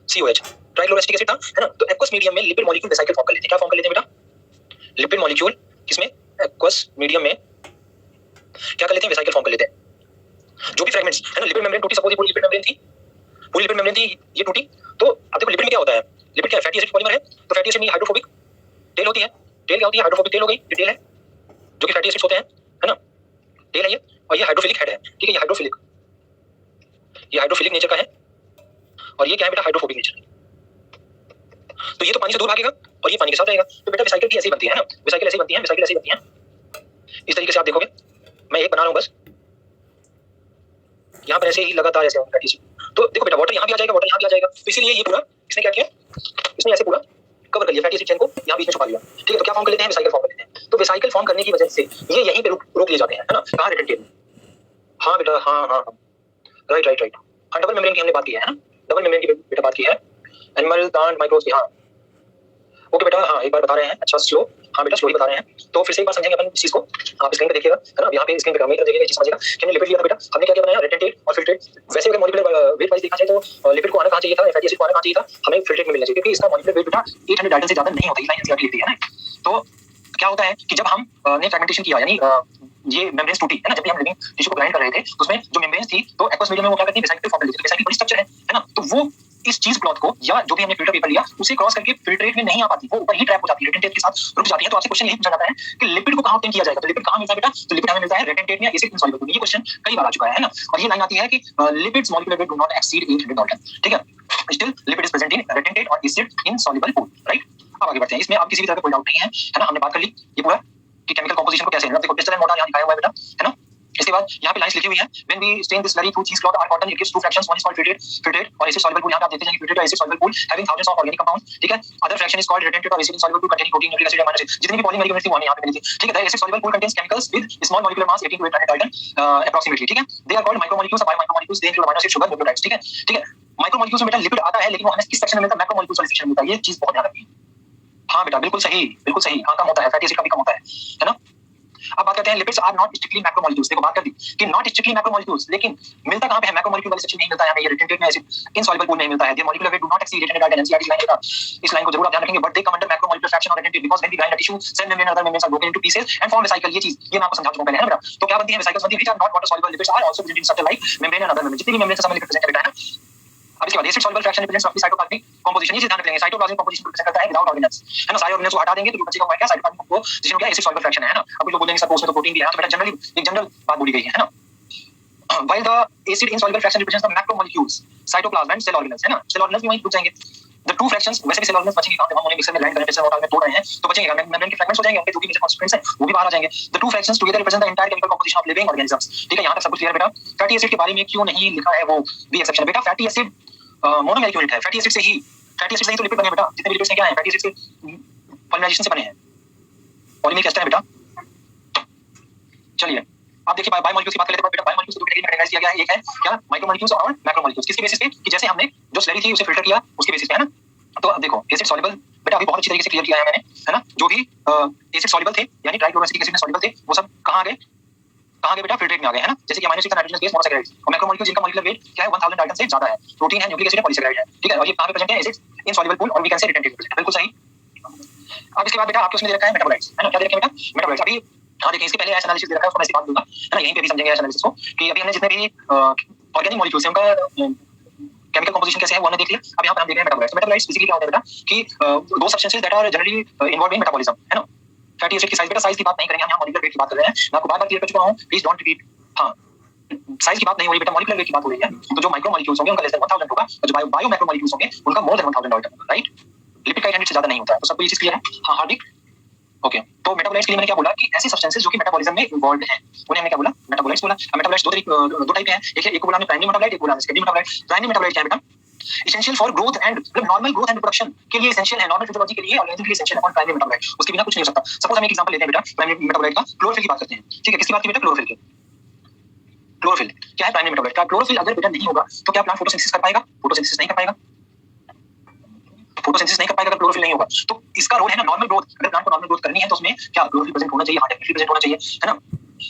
COH, ट्राइक्लोरोएसिटिक एसिड था, है ना। तो एक्वस मीडियम में लिपिड मॉलिक्यूल रिसाइकिल फॉर्म कर लेते हैं, क्या फॉर्म कर लेते हैं बेटा, लिपिड मॉलिक्यूल किसमें, एक्वस मीडियम में क्या कर लेते हैं, रिसाइकिल फॉर्म कर लेते हैं। जो भी फ्रेगमेंट्स है ना, लिपिड मेम्ब्रेन टूटी, सपोज ये पूरी लिपिड मेम्ब्रेन थी, पूरी लिपिड मेम्ब्रेन थी, ये टूटी, तो अब देखो लिपिड में क्या होता है, लिपिड क्या है, फैटी एसिड पॉलीमर है, तो फैटी एसिड में हाइड्रोफोबिक टेल होती है, टेल क्या होती है, हाइड्रोफोबिक टेल हो गई, ये टेल है जो कि फैटी एसिड्स होते हैं, है ना, टेल है ये, और ये हाइड्रोफिलिक हेड है, ठीक है। ये हाइड्रोफिलिक नेचर का है, और ये क्या है बेटा, हाइड्रोफोबिक नेचर। तो ये तो पानी से दूर भागेगा और ये पानी के साथ रहेगा, तो बेटा रिसाइकिल भी ऐसे ही बनती है ना, रिसाइकिल ऐसे ही बनती है, रिसाइकिल ऐसे ही बनती है। इस तरीके से आप देखोगे, मैं एक बना रहा हूँ बस, यहाँ पर ऐसे ही लगातार ऐसे होगा, तो देखो बेटा वाटर यहाँ भी आ जाएगा, वाटर यहाँ भी आ जाएगा, तो इसीलिए ये पूरा इसने क्या किया, इसने ऐसे पूरा कवर कर लिया फैटी एसिड चेन को, यहाँ बीच में छुपा लिया, ठीक है। तो क्या फॉर्म कर लेते हैं, रिसाइकिल फॉर्म कर लेते हैं। तो रिसाइकिल फॉर्म करने की वजह से ये यहीं पे रोक लिए जाते हैं, है ना, कहाँ, रेटेंटेट में। हाँ बेटा, हाँ, राइट, हाँ डबल मेम्ब्रेन की हमने बात की है ना, डबल मेम्ब्रेन की बेटा बात की है, एनिमल प्लांट माइक्रोब्स की, हाँ ओके बेटा, हाँ एक बार बता रहे हैं, अच्छा स्लो, हाँ बेटा स्लो ही बता रहे हैं। तो फिर से एक बार समझेंगे अपन इस चीज को, आप स्क्रीन पे देखिएगा, है ना, यहाँ पे स्क्रीन पे मेरी तरफ देखिएगा, चीज समझिएगा कि हमने लिपिड लिया था बेटा, हमने क्या क्या बनाया, रेटेंटेट और फिल्ट्रेट। वैसे अगर मॉलिक्यूलर वेट वाइज देखा जाए तो लिपिड को आना कहाँ चाहिए था, फैटी एसिड को आना कहाँ चाहिए था, हमें फिल्ट्रेट में मिलना चाहिए, क्योंकि इसका मॉलिक्यूलर वेट बेटा 800 डाल्टन से ज्यादा नहीं होता, ये लाइन एनसीईआरटी लिखती है ना। तो क्या होता है कि जब हम ने फ्रेगमेंटेशन किया, यानी ये मेम्ब्रेन्स टूटी, है ना, जब भी हम लिविंग टिश्यू को ग्राइंड कर रहे थे, उसमें जो मेम्ब्रेन्स थी, तो एक्वस मीडियम में वो क्या करती है, रिसाइकिल फॉर्म कर लेती है, रिसाइकिल बड़ी स्ट्रक्चर है ना, तो वो इस चीज क्लॉथ को या जो भी हमने फिल्टर पेपर लिया उसे क्रॉस करके फिल्ट्रेट में नहीं आ पाती, वो ऊपर ही ट्रैप हो जाती है, रेटेंटेट के साथ रुक जाती है। तो आपसे क्वेश्चन यही पूछा जाता है कि लिपिड को कहां ऑब्टेन किया जाएगा, तो लिपिड कहां मिलता है बेटा, तो लिपिड हमें मिलता है रेटेंटेट में या एसिड इनसॉल्युबल। ये क्वेश्चन कई बार आ चुका है ना, और ये लाइन आती है कि lipids molecular weight do not exceed 800 dalton, ठीक है। Still lipid is present in retentate और एसिड इनसॉल्युबल पूल, राइट। अब आगे बढ़ते हैं, इसमें आप किसी भी तरह का कोई डाउट नहीं है, है ना, हमने बात कर ली ये पूरा कि केमिकल कंपोजिशन को कैसे, देखो पिस्टन एंड मोटर यहां दिखाया हुआ है बेटा, है ना, इसके बाद यहाँ पे लाइंस लिखी हुई है, when we strain this slurry through cheese cloth और cotton, it gives two fractions, one is called filtrate और एसिड सॉल्युबल पूल। यहाँ पे आप देखते हैं कि फिल्ट्रेट और acid soluble pool having thousands of organic compounds, ठीक है। Other fraction is called retentate और acid soluble pool containing protein, nucleic acid and amino acid. जितनी भी पॉलीमर यूनिट्स थी वो हमें यहाँ पे मिली थी, ठीक है। The acid soluble pool contains chemicals with small molecular mass 18 to 800 dalton approximately, ठीक है। दे आर कॉल्ड माइक्रोमोलिक्यूल्स और biomicromolecules, they include amino acid, sugar, nucleotides, ठीक है, ठीक है। माइक्रोमोलिक्यूल्स में बेटा लिपिड आता है, लेकिन वो हमें किस सेक्शन में मिलता है? मैक्रोमोलिक्यूल्स वाले सेक्शन में मिलता है। ये चीज बहुत ध्यान रखिए। हाँ बेटा बिल्कुल सही, बिल्कुल सही। हाँ कम होता है, फैटी एसिड का भी कम होता है ना। अब बात करते हैं lipids are not strictly macromolecules. देखो बात कर दी कि नॉट स्ट्रिक्टली मैक्रोमोलिक्यूल्स, लेकिन मिलता कहां पे है? मैक्रोमोलिक्यूल वाले सेक्शन में मिलता है हमें। ये रिटेंटेड में एसिड इनसॉल्युबल पूल में मिलता है। They molecular weight do not exceed 800 dalton. NCERT line का इस लाइन को जरूर आप ध्यान रखेंगे। But they come under macromolecular fraction और retentate because when we grind a tissue cell membrane other membranes are broken into pieces and form vesicle. ये चीज ये मैं आपको समझा चुका हूं पहले, है ना बेटा। तो क्या बनती है? वेसिकल्स बनती है, which are not water soluble lipids are also present in structure like membrane and other membrane. जितनी भी मेम्ब्रेन से लिपिड प्रेजेंट है ना। अब इसके बाद एसिड सॉल्युबल फ्रैक्शन रिप्रेजेंट्स रफली साइटोप्लाज्मिक कंपोजिशन। ये चीज ध्यान रखेंगे, साइटोप्लाज्मिक कंपोजिशन को रिप्रेजेंट करता है विदाउट ऑर्गेनेल्स, है ना। सारे ऑर्गेनेल्स को हटा देंगे तो जो बचेगा वो क्या? साइटोप्लाज्मिक कंपोजिशन हो गया, एसिड सॉल्युबल फ्रैक्शन है ना। अब कुछ लोग बोलेंगे सर उसमें तो प्रोटीन भी है, तो बेटा जनरली एक जनरल बात बोली गई है ना। While the acid insoluble fraction represents the macromolecules, cytoplasm and cell organelles, है ना। सेल ऑर्गेनेल्स भी वहीं रुक जाएंगे। The two fractions, वैसे भी सेल ऑर्गेनेल्स बचेंगे कहां पे? हम उन्हें मिक्सर में ग्राइंड करें, प्रेशर में तोड़ रहे हैं तो बचेंगे, मेम्ब्रेन के फ्रैगमेंट्स हो जाएंगे, उनके जो भी मेजर कॉन्स्टिट्यूएंट्स हैं वो भी बाहर आ जाएंगे। The two fractions together represent the entire chemical composition of living organisms, ठीक है। यहां तक सब कुछ क्लियर बेटा। फैटी एसिड के बारे में क्यों नहीं लिखा है वो भी एक्सेप्शन है बेटा। फैटी एसिड मोनोमोलिक्यूल है, फैटी एसिड से ही तो लिपिड बने बेटा। जितने भी लिपिड्स हैं क्या है? फैटी एसिड से पॉलीमराइजेशन से बने हैं, पॉलीमरिक एस्टर है बेटा। चलिए आप देखिए बायोमोलिक्यूल्स की बात करें तो बेटा बायोमोलिक्यूल्स दो कैटेगरी में कैटेगराइज किया गया है। एक है क्या? माइक्रोमोलिक्यूल्स और मैक्रोमोलिक्यूल्स। किसके बेसिस पे? कि जैसे हमने जो स्लरी थी उसे फिल्टर किया उसके बेसिस पे, है ना। तो अब देखो एसिड सॉल्युबल बेटा अभी बहुत अच्छी तरीके से क्लियर किया है मैंने, है ना। जो भी एसिड सॉल्युबल थे यानी ट्राइक्लोरोएसिटिक एसिड में सॉल्युबल थे वो सब कहां गए? कहां गए बेटा? फिल्ट्रेट में आ गए, है ना। जैसे कि अमीनो एसिड का नाइट्रोजन बेस मोनोसैकेराइड्स और मैक्रोमोलिक्यूल जिनका मॉलिक्यूलर वेट क्या है? 1000 डाल्टन से ज्यादा है। प्रोटीन है, न्यूक्लिक एसिड है, पॉलीसैकेराइड है, ठीक है। और ये कहां पे प्रेजेंट है? एसिड इनसॉल्युबल पूल और वी कैन से रिटेंटेड। बिल्कुल सही। अब इसके बाद बेटा आपके उसमें दे रखा है मेटाबोलाइट्स, है ना। क्या दे रखा है बेटा? मेटाबोलाइट्स। अभी हाँ देखिए इसके पहले एस एनालिसिस दे रखा है, उसको मैं इसी बात दूंगा, है ना। यहीं पे भी समझेंगे एस एनालिसिस को कि अभी हमने जितने भी ऑर्गेनिक मॉलिक्यूल्स हैं उनका केमिकल कंपोजिशन कैसे है वो हमने देख लिया। अब यहाँ पर हम देख रहे हैं मेटाबोलाइट्स। मेटाबोलाइट्स बेसिकली क्या होता है बेटा कि दो substances that are generally involved in metabolism, है ना। फैटी एसिड की साइज, बेटा साइज की बात नहीं करेंगे हम, यहाँ मॉलिक्यूलर वेट की बात कर रहे हैं। मैं आपको बार-बार क्लियर कर चुका हूँ, प्लीज डोंट रिपीट। हाँ साइज की बात नहीं हो रही बेटा, मॉलिक्यूलर वेट की बात हो रही है। तो जो माइक्रो मॉलिक्यूल्स होंगे उनका लेस देन 1000 होगा और जो बायो मैक्रो मॉलिक्यूल्स होंगे उनका मोर देन 1000 होगा, राइट। लिपिड का 800 से ज्यादा नहीं होता है। तो सबको ये चीज क्लियर है? हाँ हार्दिक ओके। तो मेटाबोलाइट्स के लिए मैंने क्या बोला कि ऐसे सब्सटेंसेस जो कि मेटाबॉलिज्म में इन्वॉल्वड हैं उन्हें हमने क्या बोला? मेटाबोलाइट्स बोला। मेटाबोलाइट्स दो टाइप के हैं, एक को बोला हमने प्राइमरी मेटाबोलाइट, एक बोला सेकेंडरी मेटाबोलाइट। प्राइमरी मेटाबोलाइट क्या है बेटा? एसेंशियल फॉर ग्रोथ एंड मतलब नॉर्मल ग्रोथ एंड रिप्रोडक्शन के लिए एसेंशियल है, नॉर्मल फिजियोलॉजी के लिए ऑर्गेनिज्म के लिए एसेंशियल है कौन? Primary metabolite. उसके बिना कुछ नहीं हो सकता। सपोज हम एक एग्जांपल लेते हैं बेटा प्राइमरी मेटाबोलाइट का, क्लोरोफिल की बात करते हैं, ठीक है। किसकी बात की बेटा? क्लोरोफिल की। क्लोरोफिल क्या है? प्राइमरी मेटाबोलाइट का। क्लोरोफिल अगर बेटा नहीं होगा तो क्या प्लांट फोटोसिंथेसिस कर पाएगा? फोटोसिंथेसिस नहीं कर पाएगा। फोटोसिंथेसिस नहीं कर पाएगा अगर क्लोरोफिल नहीं होगा। तो इसका रोल है ना नॉर्मल ग्रोथ। अगर प्लांट को नॉर्मल ग्रोथ करनी है तो उसमें क्या क्लोरोफिल प्रेजेंट होना चाहिए? हाँ डेफिनेटली प्रेजेंट होना चाहिए, है ना।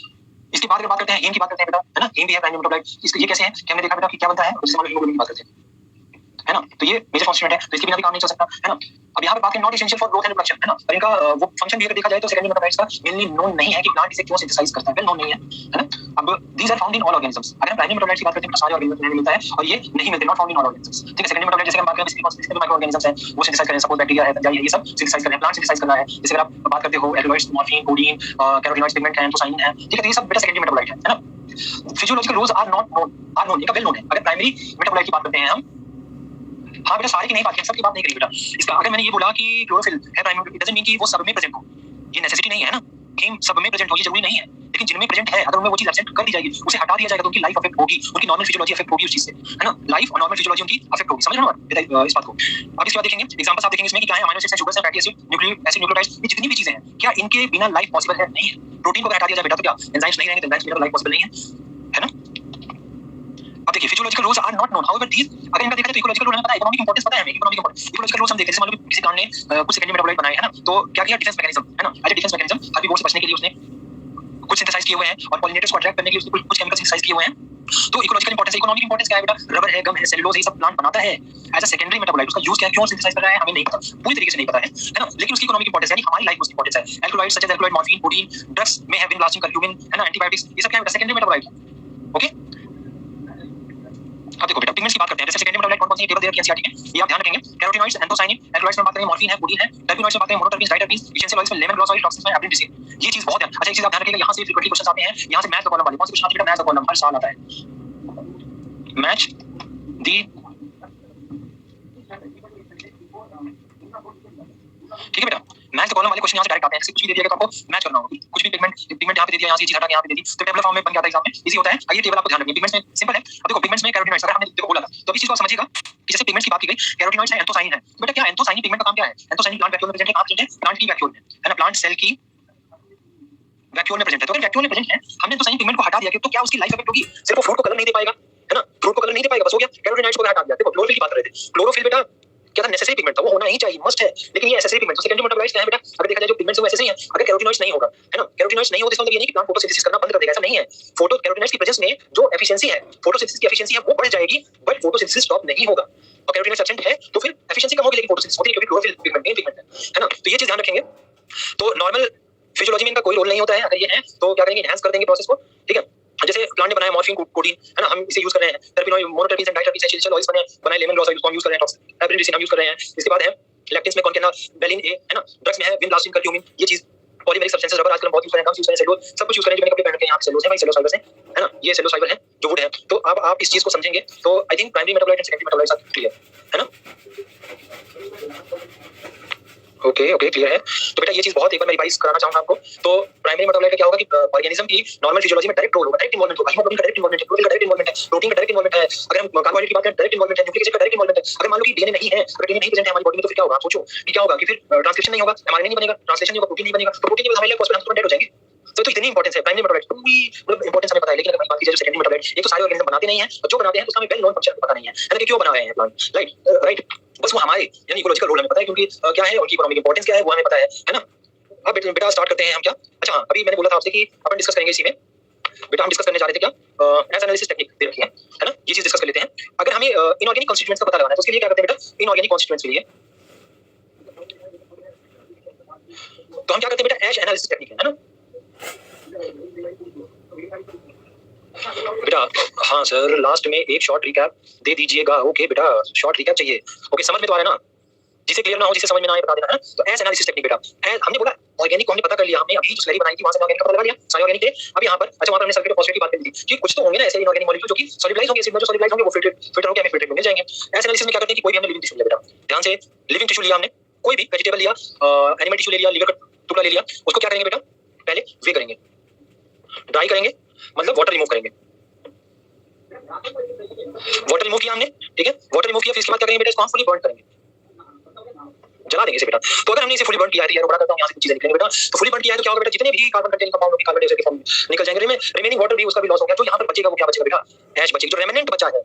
इसके बाद अगर बात करते हैं हीम की बात करते हैं बेटा, है ना। हीम भी है प्राइमरी मेटाबोलाइट। इसके ये कैसे है कि हमने देखा बेटा कि क्या बनता है जिससे हम हीमोग्लोबिन की बात करते हैं, है ना। तो ये मेजर कॉन्स्टिट्यूएंट है, तो इसके बिना भी काम नहीं चल सकता, है ना। अब यहाँ पे बात करें not essential for growth and reproduction, है ना। और इनका वो फंक्शन भी अगर देखा जाए तो सेकेंडरी मेटाबोलाइट्स का मेनली नोन नहीं है कि प्लांट इसे क्यों सिंथेसाइज करता है, वेल नोन नहीं है ना। अब these are found in all organisms. अगर हम प्राइमरी मेटाबोलाइट्स की बात करते हैं तो सारे ऑर्गेनिजम्स में मिलता है और ये नहीं मिलते, not found in all organisms, ठीक है। सेकेंडरी मेटाबोलाइट जैसे हम बात करें जितने माइक्रो ऑर्गेनिजम्स हैं वो सिंथेसाइज करें, सपोज बैक्टीरिया है, फंजाई है, ये सब सिंथेसाइज कर रहे हैं, प्लांट सिंथेसाइज कर रहा है। जैसे अगर आप बात करते हो alkaloids, morphine, codeine, carotenoids, pigment है, एंथोसाइन है, ठीक है। तो ये सब बेटा सेकेंडरी मेटाबोलाइट है ना। Physiological rules are not known, are known, ये वेल नोन है। अगर प्राइमरी मेटाबोलाइट की बात करते हैं हम, हाँ बेटा सारे की नहीं बात करें, सबकी बात नहीं करेंगे बेटा। इसका अगर मैंने ये बोला कि क्लोरोफिल है प्राइमरी, इट डजंट मीन कि वो सब में प्रेजेंट हो, ये नेसेसिटी नहीं है ना कि सब में प्रेजेंट हो, ये जरूरी नहीं है। लेकिन जिनमें प्रेजेंट है अगर उनमें वो चीज एब्सेंट कर दी जाएगी, उसे हटा दिया जाएगा तो उनकी लाइफ अफेक्ट होगी, उनकी नॉर्मल फिजियोलॉजी अफेक्ट होगी उस चीज से, है ना। लाइफ और नॉर्मल फिजियोलॉजी उनकी अफेक्ट होगी, समझ रहे हो इस बात को। अब इसके बाद देखेंगे एग्जांपल्स आप देखेंगे इसमें कि क्या है? Amino acids, sugars, fatty acid, nucleic acid, nucleotides, ये जितनी भी चीजें हैं क्या इनके बिना लाइफ पॉसिबल है? नहीं है। प्रोटीन को हटा दिया जाए बेटा तो क्या एंजाइम्स नहीं रहेंगे, तो एंजाइम्स बिना लाइफ पॉसिबल नहीं है ना। अब देखिए physiological rules are not known, however these अगर इनका देखा जाए तो इकोलॉजिकल रूल हमें पता है, इकोनॉमिक इंपॉर्टेंस पता है हमें, इकोलॉजिकल रूल्स हम देखते हैं। जैसे मान लो किसी प्लांट ने कुछ सेकेंडरी मेटाबोलाइट बनाए, है ना। तो क्या किया? डिफेंस मैकेनिज्म, है ना। As a defence mechanism herbivore से बचने के लिए उसने कुछ सिंथेसाइज किए हुए हैं और पॉलिनेटर्स को अट्रैक्ट करने के लिए उसने कुछ केमिकल सिंथेसाइज किए हुए हैं। तो इकोलॉजिकल इंपॉर्टेंस, इकोनॉमिक इंपॉर्टेंस क्या है बेटा? रबर है, गम है, सेलुलोज, ये सब प्लांट बनाता है एज अ सेकेंडरी मेटाबोलाइट। उसका यूज क्या है, क्यों सिंथेसाइज कर रहा है हमें नहीं पता, पूरी तरीके से नहीं पता है ना। लेकिन उसकी इकोनॉमिक इंपॉर्टेंस यानी हमारी लाइफ में उसकी इंपॉर्टेंस है। Alkaloids such as alkaloid, morphine, codeine, drugs में हैव बीन लास्टिंग कर्क्यूमिन, है ना, एंटीबायोटिक्स, ये सब क्या है बेटा? Secondary metabolite. ओके अब देखो बेटा पिगमेंट्स की बात करते हैं। जैसे सेकेंडरी मेटाबोलाइट कौन-कौन सी टेबल दे रखी है एनसीईआरटी में, ये आप ध्यान रखेंगे। कैरोटीनॉइड्स, एंथोसायनिन, एल्कलॉइड्स में बात करें मॉर्फिन है, कोडीन है, टर्पेनॉइड्स में बात करें मोनोटर्पीन, डाइटर्पीन, एसेंशियल ऑयल्स में लेमन ग्लॉस ऑयल, टॉक्सिन्स में एब्रिसिन। ये चीज बहुत है। अच्छा एक चीज आप ध्यान रखिएगा, यहां से फ्रीक्वेंटली क्वेश्चंस आते हैं, यहां से मैच द कॉलम वाले। कौन से क्वेश्चन आते हैं बेटा? मैच द कॉलम, हर साल आता है मैच दी, ठीक है बेटा। मैच द कॉलम वाले क्वेश्चन यहाँ से डायरेक्ट आते हैं, जैसे कुछ भी दे दिया गया तो आपको मैच करना होगा, कुछ भी पिगमेंट यहाँ पे दे दिया, यहाँ से चीज हटा के यहाँ पे दे दी, तो टेबल फॉर्म में बन जाता है एग्जाम में, इजी होता है। आइए टेबल आपको ध्यान रखिए, पिगमेंट्स में सिंपल है। अब देखो पिगमेंट्स में कैरोटीनॉइड्स, अगर हमने देखो बोला था तो अभी इस चीज को समझिएगा कि जैसे पिगमेंट्स की बात की गई, कैरोटीनॉइड्स है, एंथोसाइन है, तो बेटा क्या एंथोसाइन पिगमेंट का काम क्या है? एंथोसाइन प्लांट वैक्यूल में प्रेजेंट है, कहां प्रेजेंट है? प्लांट की वैक्यूल में, है ना, प्लांट सेल की वैक्यूल में प्रेजेंट है। तो अगर वैक्यूल में प्रेजेंट है, हमने एंथोसाइन पिगमेंट को हटा दिया तो क्या उसकी लाइफ इफेक्ट होगी? सिर्फ वो फ्रूट को कलर नहीं दे पाएगा, है ना, फ्रूट को कलर नहीं दे पाएगा, बस हो गया, कैरोटीनॉइड्स को हटा दिया। देखो क्लोरोफिल की बात कर रहे थे, क्लोरोफिल बेटा क्या था? नेसेसरी पिगमेंट था, वो होना ही चाहिए, मस्ट है, लेकिन ये एसेसरी पिगमेंट, तो सेकेंडरी मेटाबोलाइट्स क्या है बेटा? अगर देखा जाए जो पिगमेंट्स है वो ऐसे ही है। अगर कैरोटीनॉइड्स नहीं होगा, है ना, कैरोटीनॉइड्स नहीं हो तो इसका मतलब ये नहीं कि प्लांट फोटोसिंथेसिस करना बंद कर देगा, ऐसा नहीं है। फोटो कैरोटीनॉइड्स की प्रेजेंस में जो एफिशिएंसी है, फोटोसिंथेसिस की एफिशिएंसी है वो बढ़ जाएगी, बट फोटोसिंथेसिस स्टॉप नहीं होगा। और कैरोटीनॉइड्स एब्सेंट है तो फिर एफिशिएंसी कम होगी, लेकिन फोटोसिंथेसिस होती है क्योंकि क्लोरोफिल पिगमेंट मेन पिगमेंट है ना। तो ये चीज ध्यान रखेंगे। तो नॉर्मल फिजियोलॉजी में इनका कोई रोल नहीं होता है। अगर ये है तो क्या करेंगे? एनहांस कर देंगे प्रोसेस को, ठीक है। जैसे प्लांट ने बनाया मॉर्फिन कोडीन, है ना, हम इसे यूज कर रहे हैं। टर्पिनॉइड, मोनोटर्पीज एंड डाइटर्पीज एसेंशियल ऑयल्स बनाए, लेमन ग्लॉस ऑयल यूज कर रहे हैं, टॉक्सिन हम यूज कर रहे हैं। इसके बाद है लैक्टिन्स में कॉनकेना बेलिन ए, है ना, ड्रग्स में है विनब्लास्टिन कर्क्यूमिन, ये चीज पॉलीमेरिक सब्सटेंसेस, रबर आजकल बहुत यूज कर रहे हैं, यूज कर रहे हैं, सेलुलोज, सब कुछ यूज कर रहे हैं। जो मैंने कपड़े पहन रखे हैं यहाँ पे सेलुलोज है, भाई सेलुलोज फाइबर है ना, ये सेलुलोज फाइबर है जो वुड है। तो अब आप इस चीज को समझेंगे तो I think primary metabolite and secondary metabolites are clear, है ना। ओके ओके क्लियर है। तो बेटा ये चीज बहुत एक बार मैं रिवाइज कराना चाहूंगा आपको। तो प्राइमरी मेटाबोलाइट का क्या होगा कि ऑर्गेनिज्म की नॉर्मल फिजियोलॉजी में डायरेक्ट रोल होगा, डायरेक्ट इन्वॉल्वमेंट होगा। हीमोग्लोबिन का डायरेक्ट इन्वॉल्वमेंट है, क्लोरोफिल का डायरेक्ट इन्वॉल्वमेंट है, प्रोटीन का डायरेक्ट इन्वॉल्वमेंट है। अगर हम कार्बोहाइड्रेट की बात करें डायरेक्ट इन्वॉल्वमेंट है, न्यूक्लिक एसिड का डायरेक्ट इन्वॉल्वमेंट है। अगर मान लो कि डीएनए नहीं है, अगर डीएनए नहीं प्रेजेंट है हमारी बॉडी में, तो फिर क्या होगा? आप सोचो कि क्या होगा कि फिर ट्रांसक्रिप्शन नहीं होगा, एमआरएनए नहीं बनेगा, ट्रांसलेशन नहीं होगा, प्रोटीन नहीं बनेगा, तो प्रोटीन नहीं बनेगा तो हम डेड हो जाएंगे। तो इतनी इंपॉर्टेंस है प्राइमरी मेटाबोलाइट, पूरी मतलब इंपॉर्टेंस हमें पता है। लेकिन अगर बात की जाए सेकेंडरी मेटाबोलाइट, ये तो सारे ऑर्गेनिज्म बनाते नहीं है, और जो बनाते हैं उसका हमें वेल नोन फंक्शन पता नहीं है, है ना, कि क्यों बना रहे हैं प्लांट, राइट। बस वो हमारे यानी इकोलॉजिकल रोल हमें पता है, क्योंकि क्या है उनकी इकोनॉमिक इंपॉर्टेंस क्या है वो हमें पता है ना। अब बेटा स्टार्ट करते हैं हम क्या। अच्छा हाँ, अभी मैंने बोला था आपसे कि अपन डिस्कस करेंगे इसी में। बेटा हम डिस्कस करने जा रहे थे क्या, एज एनालिसिस टेक्निक दे रखी है ना, ये चीज डिस्कस कर लेते हैं। अगर हमें इनऑर्गेनिक कॉन्स्टिट्यूएंट्स का पता लगाना है तो उसके लिए क्या करते हैं बेटा? इनऑर्गेनिक कॉन्स्टिट्यूएंट्स के लिए तो हम क्या करते हैं बेटा? एज एनालिसिस टेक्निक है ना बेटा। हाँ सर, लास्ट में एक शॉर्ट रिकैप दे दीजिएगा। ओके बेटा, शॉर्ट रिकैप चाहिए। ओके, समझ में तो आ रहा है ना? जिसे क्लियर ना हो, जिसे समझ में ना आए बता देना, है। तो एज एनालिसिस टेक्निक बेटा, हमने बोला ऑर्गेनिक को हमने पता कर लिया, हमने अभी जो स्लरी बनाई थी वहां से ऑर्गेनिक का पता लगा लिया, सारे ऑर्गेनिक थे। अब यहाँ पर अच्छा वहां पर हमने सल्फेट और फॉस्फेट की बात कर दी कि कुछ तो होंगे ना ऐसे इनऑर्गेनिक मॉलिक्यूल जो कि सॉल्युबलाइज होंगे, एसिड में जो सॉल्युबलाइज होंगे वो फिल्टर होकर हमें फिल्टर में मिल जाएंगे। एज एनालिसिस में क्या करते हैं कि कोई भी हमने लिविंग टिश्यू लिया बेटा, ध्यान से, लिविंग टिश्यू लिया हमने, कोई भी वेजिटेबल लिया, एनिमल टिश्यू ले लिया, लीवर का टुकड़ा ले लिया, उसको क्या करेंगे बेटा? पहले वे करेंगे, ड्राई करेंगे, मतलब वाटर रिमूव करेंगे। वाटर रिमूव किया हमने, ठीक है, वाटर रिमूव किया, फिर इसके बाद क्या करेंगे बेटा? इसको हम फुली बर्न करेंगे, जला देंगे इसे बेटा। तो अगर हमने इसे फुली बर्न किया है, यार बड़ा करता हूं, यहां से कुछ चीजें निकलेंगे बेटा। तो फुली बर्न किया है तो क्या होगा बेटा? जितने भी कार्बन कंटेनिंग कंपाउंड होंगे कार्बन डाइऑक्साइड के फॉर्म में निकल जाएंगे, रिमेनिंग वाटर भी उसका भी लॉस हो गया। तो यहां पर बचेगा वो क्या बचेगा बेटा? ऐश बचेगी। जो रेमिनेंट बचा है,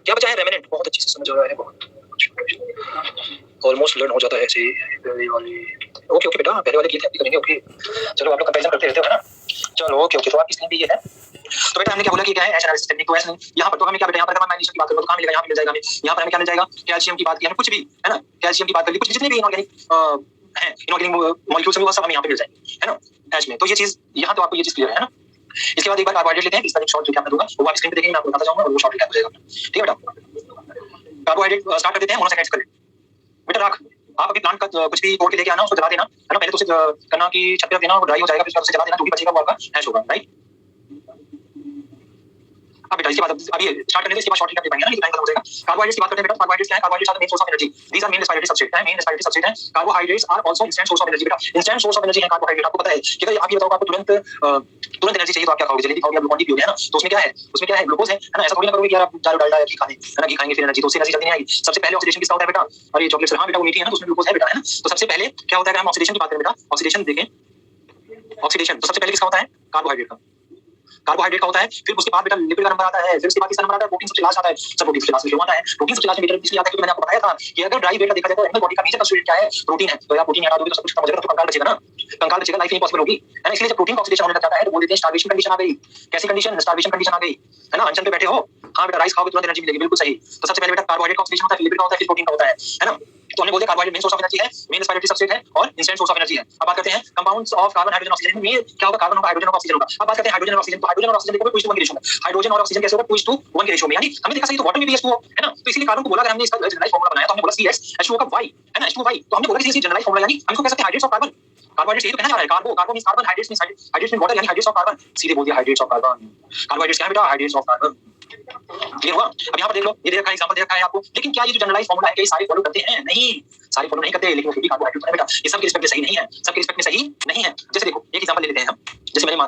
क्या बचा है? रेमिनेंट। बहुत अच्छे से समझ रहा है, बहुत ऑलमोस्ट लर्न हो जाता है ऐसे पहले वाले। ओके ओके बेटा, पहले वाले की तैयारी करेंगे। ओके चलो, आप लोग कंपैरिजन करते रहते हो, है ना। चलो ओके ओके, तो आपकी स्क्रीन पे ये है। तो बेटा हमने क्या बोला कि क्या है? As analysis technique. तो ऐसे नहीं, यहाँ पर तो हमें क्या बेटा, यहाँ पर अगर मैं मैग्नीशियम की बात करूँ तो कहाँ मिलेगा? यहाँ पे मिल जाएगा हमें। यहाँ पर हमें क्या मिल जाएगा? कैल्शियम की बात की, हमें कुछ भी, है ना, कैल्शियम की बात कर ली, कुछ जितने भी इनऑर्गेनिक है, इनऑर्गेनिक मॉलिक्यूल्स हैं वो सब हमें यहाँ पे मिल जाएंगे, है ना, एज में। तो ये चीज यहाँ तो आपको ये चीज क्लियर है ना। इसके बाद एक बार कार्बोहाइड्रेट लेते हैं, इसका एक शॉर्ट रिकैप मैं दूंगा, वो आप स्क्रीन पे देखेंगे, मैं आपको बताता जाऊंगा और वो शॉर्ट रिकैप हो जाएगा, ठीक है बेटा। कार्बोहाइड्रेट स्टार्ट कर देते हैं, मोनोसैकराइड्स कर बेटा। राख, आप अभी प्लांट का कुछ भी तोड़ के लेके आना, उसको जला देना, है ना। पहले तो उसे करना कि छत पे रख देना, वो ड्राई हो जाएगा, फिर उसे जला देना, जो भी बचेगा वो आपका हैश होगा, राइट। अब बेटा इसके बाद अभी स्टार्ट करने के इसके बाद शॉर्ट रिकैप दे पाएंगे ना, टाइम खत्म हो जाएगा। कार्बोहाइड्रेट्स की बात करते हैं बेटा। कार्बोहाइड्रेट्स क्या है? Carbohydrates are the main source of energy, these are main respiratory substrate है, मेन रेस्पिरेटरी सब्सट्रेट है। Carbohydrates are also instant source of energy बेटा, इंस्टेंट सोर्स ऑफ एनर्जी है कार्बोहाइड्रेट। आपको पता है कि अगर आप ये बताओ आपको तुरंत एनर्जी चाहिए तो आप क्या खाओगे? जलेबी खाओगे, आप ग्लूकोन डी पियोगे, है ना। तो उसमें क्या है? उसमें क्या है? ग्लूकोज है ना। ऐसा थोड़ी ना करोगे कि यार आप दारू डालडा या घी खाने, है ना, घी खाएंगे फिर एनर्जी, तो उससे एनर्जी जल्दी नहीं आएगी। सबसे पहले ऑक्सीडेशन किसका होता है बेटा? और ये चॉकलेट हाँ बेटा वो मीठी है ना, तो उसमें ग्लूकोज है बेटा, है ना। तो सबसे पहले क्या होता है? अगर हम ऑक्सीडेशन की बात करें बेटा, ऑक्सीडेशन देखें, ऑक्सीडेशन तो सबसे पहले किसका होता है? कार्बोहाइड्रेट का। कार्बोहाइड्रेट का होता है, फिर उसके बाद बेटा लिपिड का नंबर आता है, फिर उसके बाद किसका नंबर आता है? प्रोटीन सबसे लास्ट आता है। सब प्रोटीन सबसे लास्ट में क्यों आता है? प्रोटीन सबसे लास्ट में बेटा इसलिए आता है क्योंकि मैंने आपको बताया था कि अगर ड्राई वेट देखा जाए तो एनिमल बॉडी का मेजर कंस्टिट्यूएंट क्या है? प्रोटीन है। तो यार प्रोटीन हटा दोगे तो सब कुछ खत्म हो जाएगा, तो कंकाल बचेगा ना, कंकाल बचेगा, लाइफ नहीं पॉसिबल होगी, है ना। इसलिए जब प्रोटीन का ऑक्सीडेशन होने लग जाता है तो बोल देते हैं स्टार्वेशन कंडीशन आ गई। कैसी कंडीशन? स्टार्वेशन कंडीशन आ गई, है ना। अनशन पे बैठे हो, हाँ बेटा राइस खाओगे तुरंत एनर्जी मिलेगी, बिल्कुल सही। तो सबसे पहले बेटा कार्बोहाइड्रेट का ऑक्सीडेशन होता है, फिर लिपिड का होता है, फिर प्रोटीन का होता है ना। तो हमने बोलते हैं carbohydrate main source of energy है, मेन रेस्पिरेटरी सब्सट्रेट है और इंस्टेंट सोर्स ऑफ एनर्जी है। अब बात करते हैं compounds of carbon hydrogen oxygen में क्या होगा? कार्बन होगा, हाइड्रोजन होगा, ऑक्सीजन होगा। अब बात करते हैं हाइड्रोजन और ऑक्सीजन। तो हाइड्रोजन और ऑक्सीजन देखो 2:1 के रेशियो में, हाइड्रोजन और ऑक्सीजन कैसे होगा? 2:1 के रेशियो में, यानी हमने देखा सही तो वाटर में भी H2O है ना। तो इसीलिए कार्बन को बोला, अगर हमने इसका जनरलाइज फार्मूला बनाया तो हमने बोला CH H2O का Y, है ना, H2Y। तो हमने बोला कि इसी जनरलाइज फार्मूला, यानी हम इसको कह सकते हैं हाइड्रेट्स ऑफ कार्बन। कार्बोहाइड्रेट्स ये तो कहना जा रहा है, carbo means carbon, hydrates means water, यानी हाइड्रेट्स ऑफ कार्बन। सीधे बोल दिया हाइड्रेट्स ऑफ कार्बन। कार्बोहाइड्रेट्स क्या है बेटा? Hydrates of carbon. क्लियर हुआ? अब यहाँ पर देख लो, ये दे रखा है, एग्जांपल दे रखा है आपको। लेकिन क्या ये जो जनरलाइज फार्मूला है क्या ये सारे फॉलो करते हैं? नहीं, सारे फॉलो नहीं करते, लेकिन वो फिर भी कार्बोहाइड्रेट है बेटा। ये सबके रिस्पेक्ट में सही नहीं है, सबके रिस्पेक्ट में सही नहीं है। जैसे देखो एक एग्जांपल ले लेते हैं हम, जैसे मैंने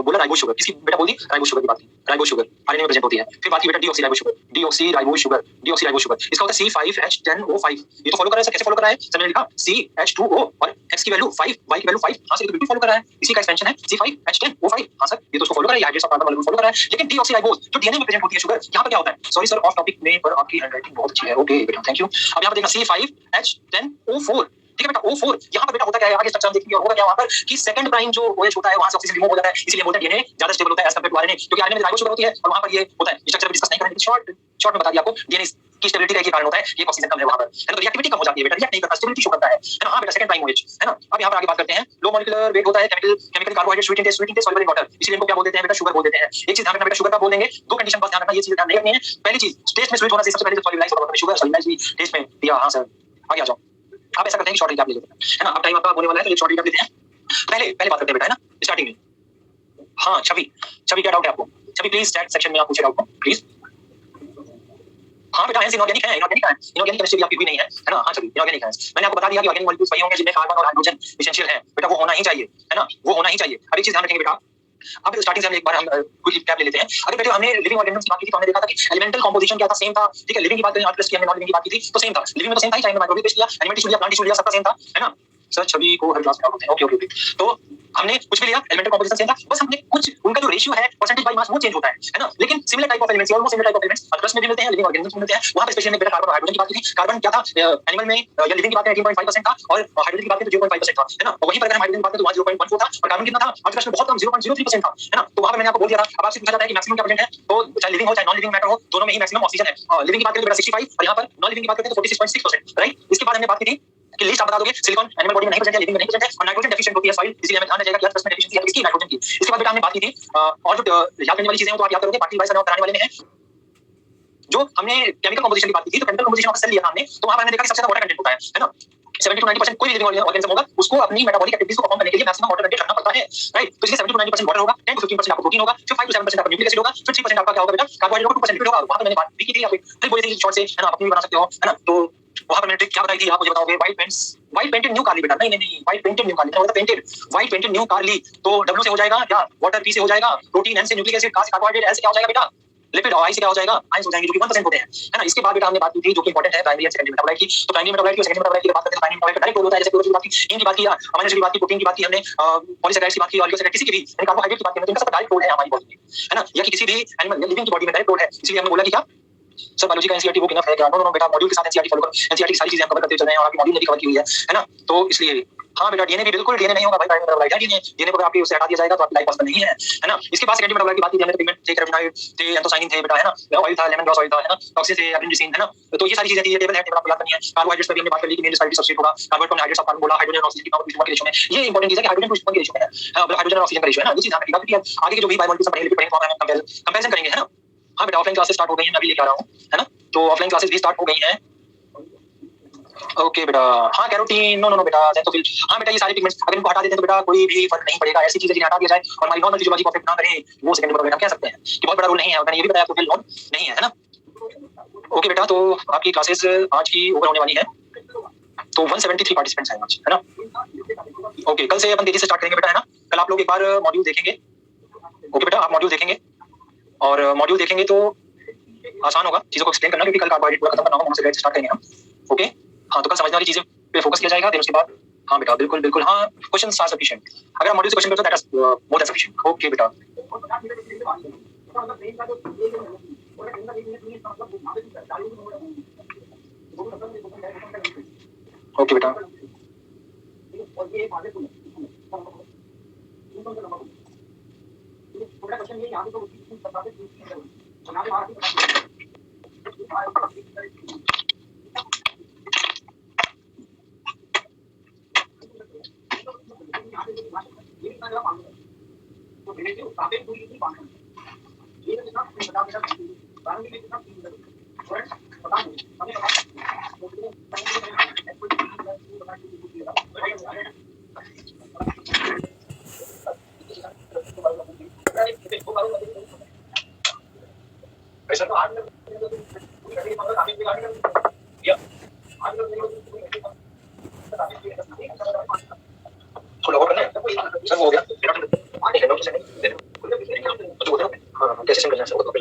बोला राइबोज शुगर, किसी बेटा बोल दी राइबोज शुगर की बात की, राइबोज शुगर आरएनए में प्रेजेंट होती है। फिर बात की बेटा deoxy ribose sugar, deoxy ribose sugar, deoxy ribose sugar, इसका होता है C5H10O5। ये तो फॉलो कर रहा है, कैसे फॉलो कर रहा है? मैंने लिखा CH2O और X की वैल्यू 5, Y की वैल्यू 5। हां सर, ये तो बिल्कुल फॉलो कर रहा है, इसी का एक्सपेंशन है C5H10O5। हां सर, ये तो उसको फॉलो कर रहा है, hydrates of carbon molecule follow कर रहा है। लेकिन डीऑक्सी राइबोज जो डीएनए में प्रेजेंट होती है शुगर, यहां पर क्या होता है? सॉरी सर ऑफ टॉपिक में, पर आपकी हैंडराइटिंग बहुत अच्छी है। ओके बेटा, थैंक यू। अब यहां पर देखना C5H10O4, ठीक है बेटा, O4 यहां पर बेटा होता क्या है, आगे स्ट्रक्चर हम देखेंगे। और होगा क्या वहां पर कि सेकंड प्राइम जो OH होता है वहां से ऑक्सीजन रिमूव हो जाता है, इसलिए बोलते हैं डीएनए ज्यादा स्टेबल होता है एज कंपेयर टू आरएनए, क्योंकि आरएनए में राइबोज शुगर होती है और वहां पर ये होता है। स्ट्रक्चर में डिस्कस नहीं करेंगे, शॉर्ट में बता दिया आपको, डीएनए की स्टेबिलिटी का एक कारण होता है ये ऑक्सीजन कम है वहां पर, है ना। तो रिएक्टिविटी कम हो जाती है बेटा, रिएक्ट नहीं करता, स्टेबिलिटी शो करता है ना। हां बेटा, सेकंड प्राइम OH, है ना। अब यहां पर आगे बात करते हैं, लो मॉलिक्यूलर वेट होता है chemical carbohydrate sweet in soluble in water, इसलिए इनको क्या बोल देते हैं बेटा? शुगर बोल देते हैं। एक चीज ध्यान रखना बेटा, शुगर का बोल देंगे, दो कंडीशन बस ध्यान रखना, ये चीज ध्यान नहीं रखनी है। पहली चीज टेस्ट में स्वीट होना से सबसे पहले तो सॉल्युबलाइज होता है शुगर, सॉल्युबलाइज भी टेस्ट में दिया। हां सर, आगे आ जाओ। आप ऐसा करते हैं कि शॉर्ट रिकैप ले लेते हैं, है ना। अब टाइम आपका होने वाला है तो एक शॉर्ट रिकैप लेते हैं। पहले बात करते हैं बेटा, है ना, स्टार्टिंग में। हाँ छवि, क्या डाउट है आपको? छवि प्लीज चैट सेक्शन में आप पूछे डाउट को प्लीज। हाँ बेटा, इनऑर्गेनिक है, इनऑर्गेनिक केमिस्ट्री भी आपकी हुई नहीं है ना। हाँ छवि, इनऑर्गेनिक है। मैंने आपको बता दिया कि ऑर्गेनिक मॉलिक्यूल्स वही होंगे जिनमें कार्बन और हाइड्रोजन एसेंशियल है बेटा, वो होना ही चाहिए, है ना, वो होना ही चाहिए। अब एक चीज ध्यान रखेंगे बेटा, अब स्टार्टिंग से हम एक बार हम क्विक रिकैप ले लेते हैं। अगर बेटे हमने लिविंग ऑर्गेनिज्म की बात की थी तो हमने देखा था कि एलिमेंटल कंपोजिशन क्या था, सेम था, ठीक है। लिविंग की बात करें, आर्ट की हमने नॉन लिविंग की बात की थी तो सेम था। लिविंग में तो सेम था ही, चाहे माइक्रोबियल टेस्ट किया, एनिमल टिश्यू लिया, प्लांट टिश्यू लिया, सबका सेम था, है ना। सर छवि को हर क्लास में डाउट होते हैं। ओके, तो हमने कुछ भी लिया, एलिमेंटल कंपोजिशन सेम था, बस हमने कुछ उनका जो रेशियो है परसेंटेज बाय मास वो चेंज होता है ना। लेकिन similar type of elements, almost similar type of elements others में भी मिलते हैं, लिविंग ऑर्गेनिज्म में मिलते हैं। वहां पे स्पेशली हमने बेटा कार्बन और हाइड्रोजन की बात की थी। कार्बन क्या था एनिमल में या लिविंग की बात करें 18.5% था, और हाइड्रोजन की बात करें तो 0.5% था, है ना। वहीं पर अगर हम हाइड्रोजन की बात करें तो 0.14 था, और कार्बन कितना था? आज में बहुत कम 0.03% था, है ना। तो वहां पे मैंने आपको बोल दिया था। अब आपसे पूछा जाता है कि मैक्सिमम क्या प्रेजेंट है, तो चाहे लिविंग हो चाहे नॉन लिविंग मैटर हो, दोनों में ही मैक्सिमम ऑक्सीजन है। लिविंग की बात करें तो बेटा 65, और यहां पर नॉन लिविंग की बात करते हैं तो 46.6%, राइट। इसके बाद हमने बात की थी कि लिस्ट आप बता दोगे, सिलिकॉन एनिमल बॉडी में नहीं प्रेजेंट है, लिविंग में नहीं प्रेजेंट है, और नाइट्रोजन डेफिशिएंट होती है सॉइल, इसलिए हमें ध्यान रखिएगा कि 10% डेफिशिएंसी है किसकी? नाइट्रोजन की। इसके बाद बेटा हमने बात की थी और जो याद करने वाली चीजें हैं तो आप याद करोगे, पार्टिकल वाइज कराने वाले में है। जो हमने केमिकल कंपोजिशन की बात की थी, तो केमिकल कंपोजिशन ऑफ सेल लिया हमने, तो वहां पर हमने देखा कि सबसे ज्यादा वाटर कंटेंट होता है ना। 70 to 90% कोई भी लिविंग ऑर्गेनिज्म होगा उसको अपनी मेटाबॉलिक एक्टिविटीज को परफॉर्म करने के लिए मैक्सिमम वाटर कंटेंट रखना पड़ता है, राइट। तो इसलिए 70 to 90% वाटर होगा, 10 to 15% आपका प्रोटीन होगा, फिर 5 to 7% आपका न्यूक्लिक एसिड होगा, फिर 3% आपका क्या होगा बेटा? कार्बोहाइड्रेट होगा, 2% लिपिड होगा। वहां पे मैंने बात भी की थी, आप फिर बोली थी शॉर्ट से, है ना, आप अपनी भी बना सकते हो, है ना। तो वहां पर मैंने ट्रिक क्या बताई थी, आप मुझे बताओगे? व्हाइट पेंटेड न्यू कार्ली बेटा, नहीं, व्हाइट पेंटेड न्यू कार्ली, मतलब पेंटेड, व्हाइट पेंटेड न्यू कार्ली। तो W से हो जाएगा क्या? वाटर, P से हो जाएगा प्रोटीन, N से न्यूक्लिक एसिड, K से कार्बोहाइड्रेट, L से क्या हो जाएगा बेटा? लिपिड, और I से क्या हो जाएगा? आयंस हो जाएंगे, जो कि 1% होते हैं, है ना। इसके बाद बेटा हमने बात की थी जो कि इंपॉर्टेंट है, प्राइमरी एंड सेकेंडरी मेटाबोलाइट की। तो प्राइमरी मेटाबोलाइट की, सेकेंडरी मेटाबोलाइट की बात करते हैं। प्राइमरी मेटाबोलाइट डायरेक्ट रोल होता है, जैसे क्लोरोफिल की बात की, हीम की बात की, अमीनो एसिड की बात की, प्रोटीन की बात की हमने, पॉलीसैकेराइड्स की बात की, ऑलिगोसैकेराइड, किसी की भी कार्बोहाइड्रेट की बात की, तो इनका सब डायरेक्ट रोल है हमारी बॉडी में, है ना, या किसी भी एनिमल या लिविंग की बॉडी में डायरेक्ट रोल है। इसलिए हमने बोला कि क्या सर बायोलॉजी का एनसीईआरटी वो किनफ है क्या? नो बेटा, मॉड्यूल के साथ एनसीईआरटी फॉलो करो, एनसीईआरटी सारी चीजें हम कवर करते चल रहे हैं और आपकी मॉड्यूल ने भी कवर की हुई है ना। तो इसलिए हाँ बेटा, डीएनए भी बिल्कुल डीएनए नहीं होगा भाई, प्राइमरी मेटाबोलाइट है डीएनए को अगर आपकी उससे हटा दिया जाएगा तो आपकी लाइफ पॉसिबल नहीं है ना। इसके बाद सेकेंडरी मेटाबोलाइट की बात की हमने, तो पिगमेंट थे, कैरोटीनॉइड थे, एंथोसाइनिन थे बेटा, है ना, ऑयल था, लेमन ग्रास ऑयल था, है ना, टॉक्सिन थे, एडेनिन, है ना। तो ये सारी चीजें थी, ये टेबल है, टेबल आपको याद करनी है। कार्बोहाइड्रेट्स पर भी हमने बात कर ली कि मेन साइड सब्सट्रेट होगा, कार्बोहाइड्रेट में हाइड्रेट्स ऑफ कार्बन बोला, हाइड्रोजन और ऑक्सीजन की पावर 2:1 के रेशियो में। ये इंपॉर्टेंट चीज है कि हाइड्रोजन 2:1 के रेशियो में है, हाइड्रोजन और ऑक्सीजन का रेशियो है ना, ये चीज ध्यान रखिएगा, क्योंकि आगे के जो भी बायोमॉलिक्यूल्स पढ़ेंगे लिपिड फॉर्म में कंपैरिजन करेंगे, है ना। हाँ बेटा, ऑफलाइन क्लासेस स्टार्ट हो गई हैं, मैं भी लेके आ रहा हूँ, है ना। तो ऑफलाइन क्लासेस भी स्टार्ट हो गई हैं। ओके बेटा, हाँ कैरोटीन, नो बेटा, ज़ैंथोफिल, हाँ बेटा, ये सारे पिगमेंट्स अगर इनको हटा देते हैं तो बेटा कोई भी फर्क नहीं पड़ेगा। ऐसी चीजें जिन्हें हटा दिया जाए और हमारी नॉर्मल फिजियोलॉजी को अफेक्ट ना करें, वो सेकेंडरी मेटाबोलाइट हम कह सकते हैं कि बहुत बड़ा रोल नहीं है। मैंने ये भी बताया आपको, रोल नहीं है, है ना। ओके बेटा, तो आपकी क्लासेस आज की ओवर होने वाली है, तो 173 पार्टिसिपेंट्स हैं आज, है ना। ओके, कल से अपन तेजी से स्टार्ट करेंगे बेटा, है ना। कल आप लोग एक बार मॉड्यूल देखेंगे। ओके बेटा, आप मॉड्यूल देखेंगे और मॉड्यूल देखेंगे तो आसान होगा चीजों को एक्सप्लेन करना, क्योंकि कल कार्बोहाइड्रेट पूरा खत्म करना होगा, वहां से स्टार्ट करेंगे हम। ओके, हाँ, तो कल समझने वाली चीजें पे फोकस किया जाएगा, देन उसके बाद हाँ बेटा, बिल्कुल हाँ, क्वेश्चंस आर सफिशिएंट। अगर आप मॉड्यूल से क्वेश्चन करते हो that is more than sufficient. Okay बेटा, ओके बेटा, कैसे सेंड करना है सर?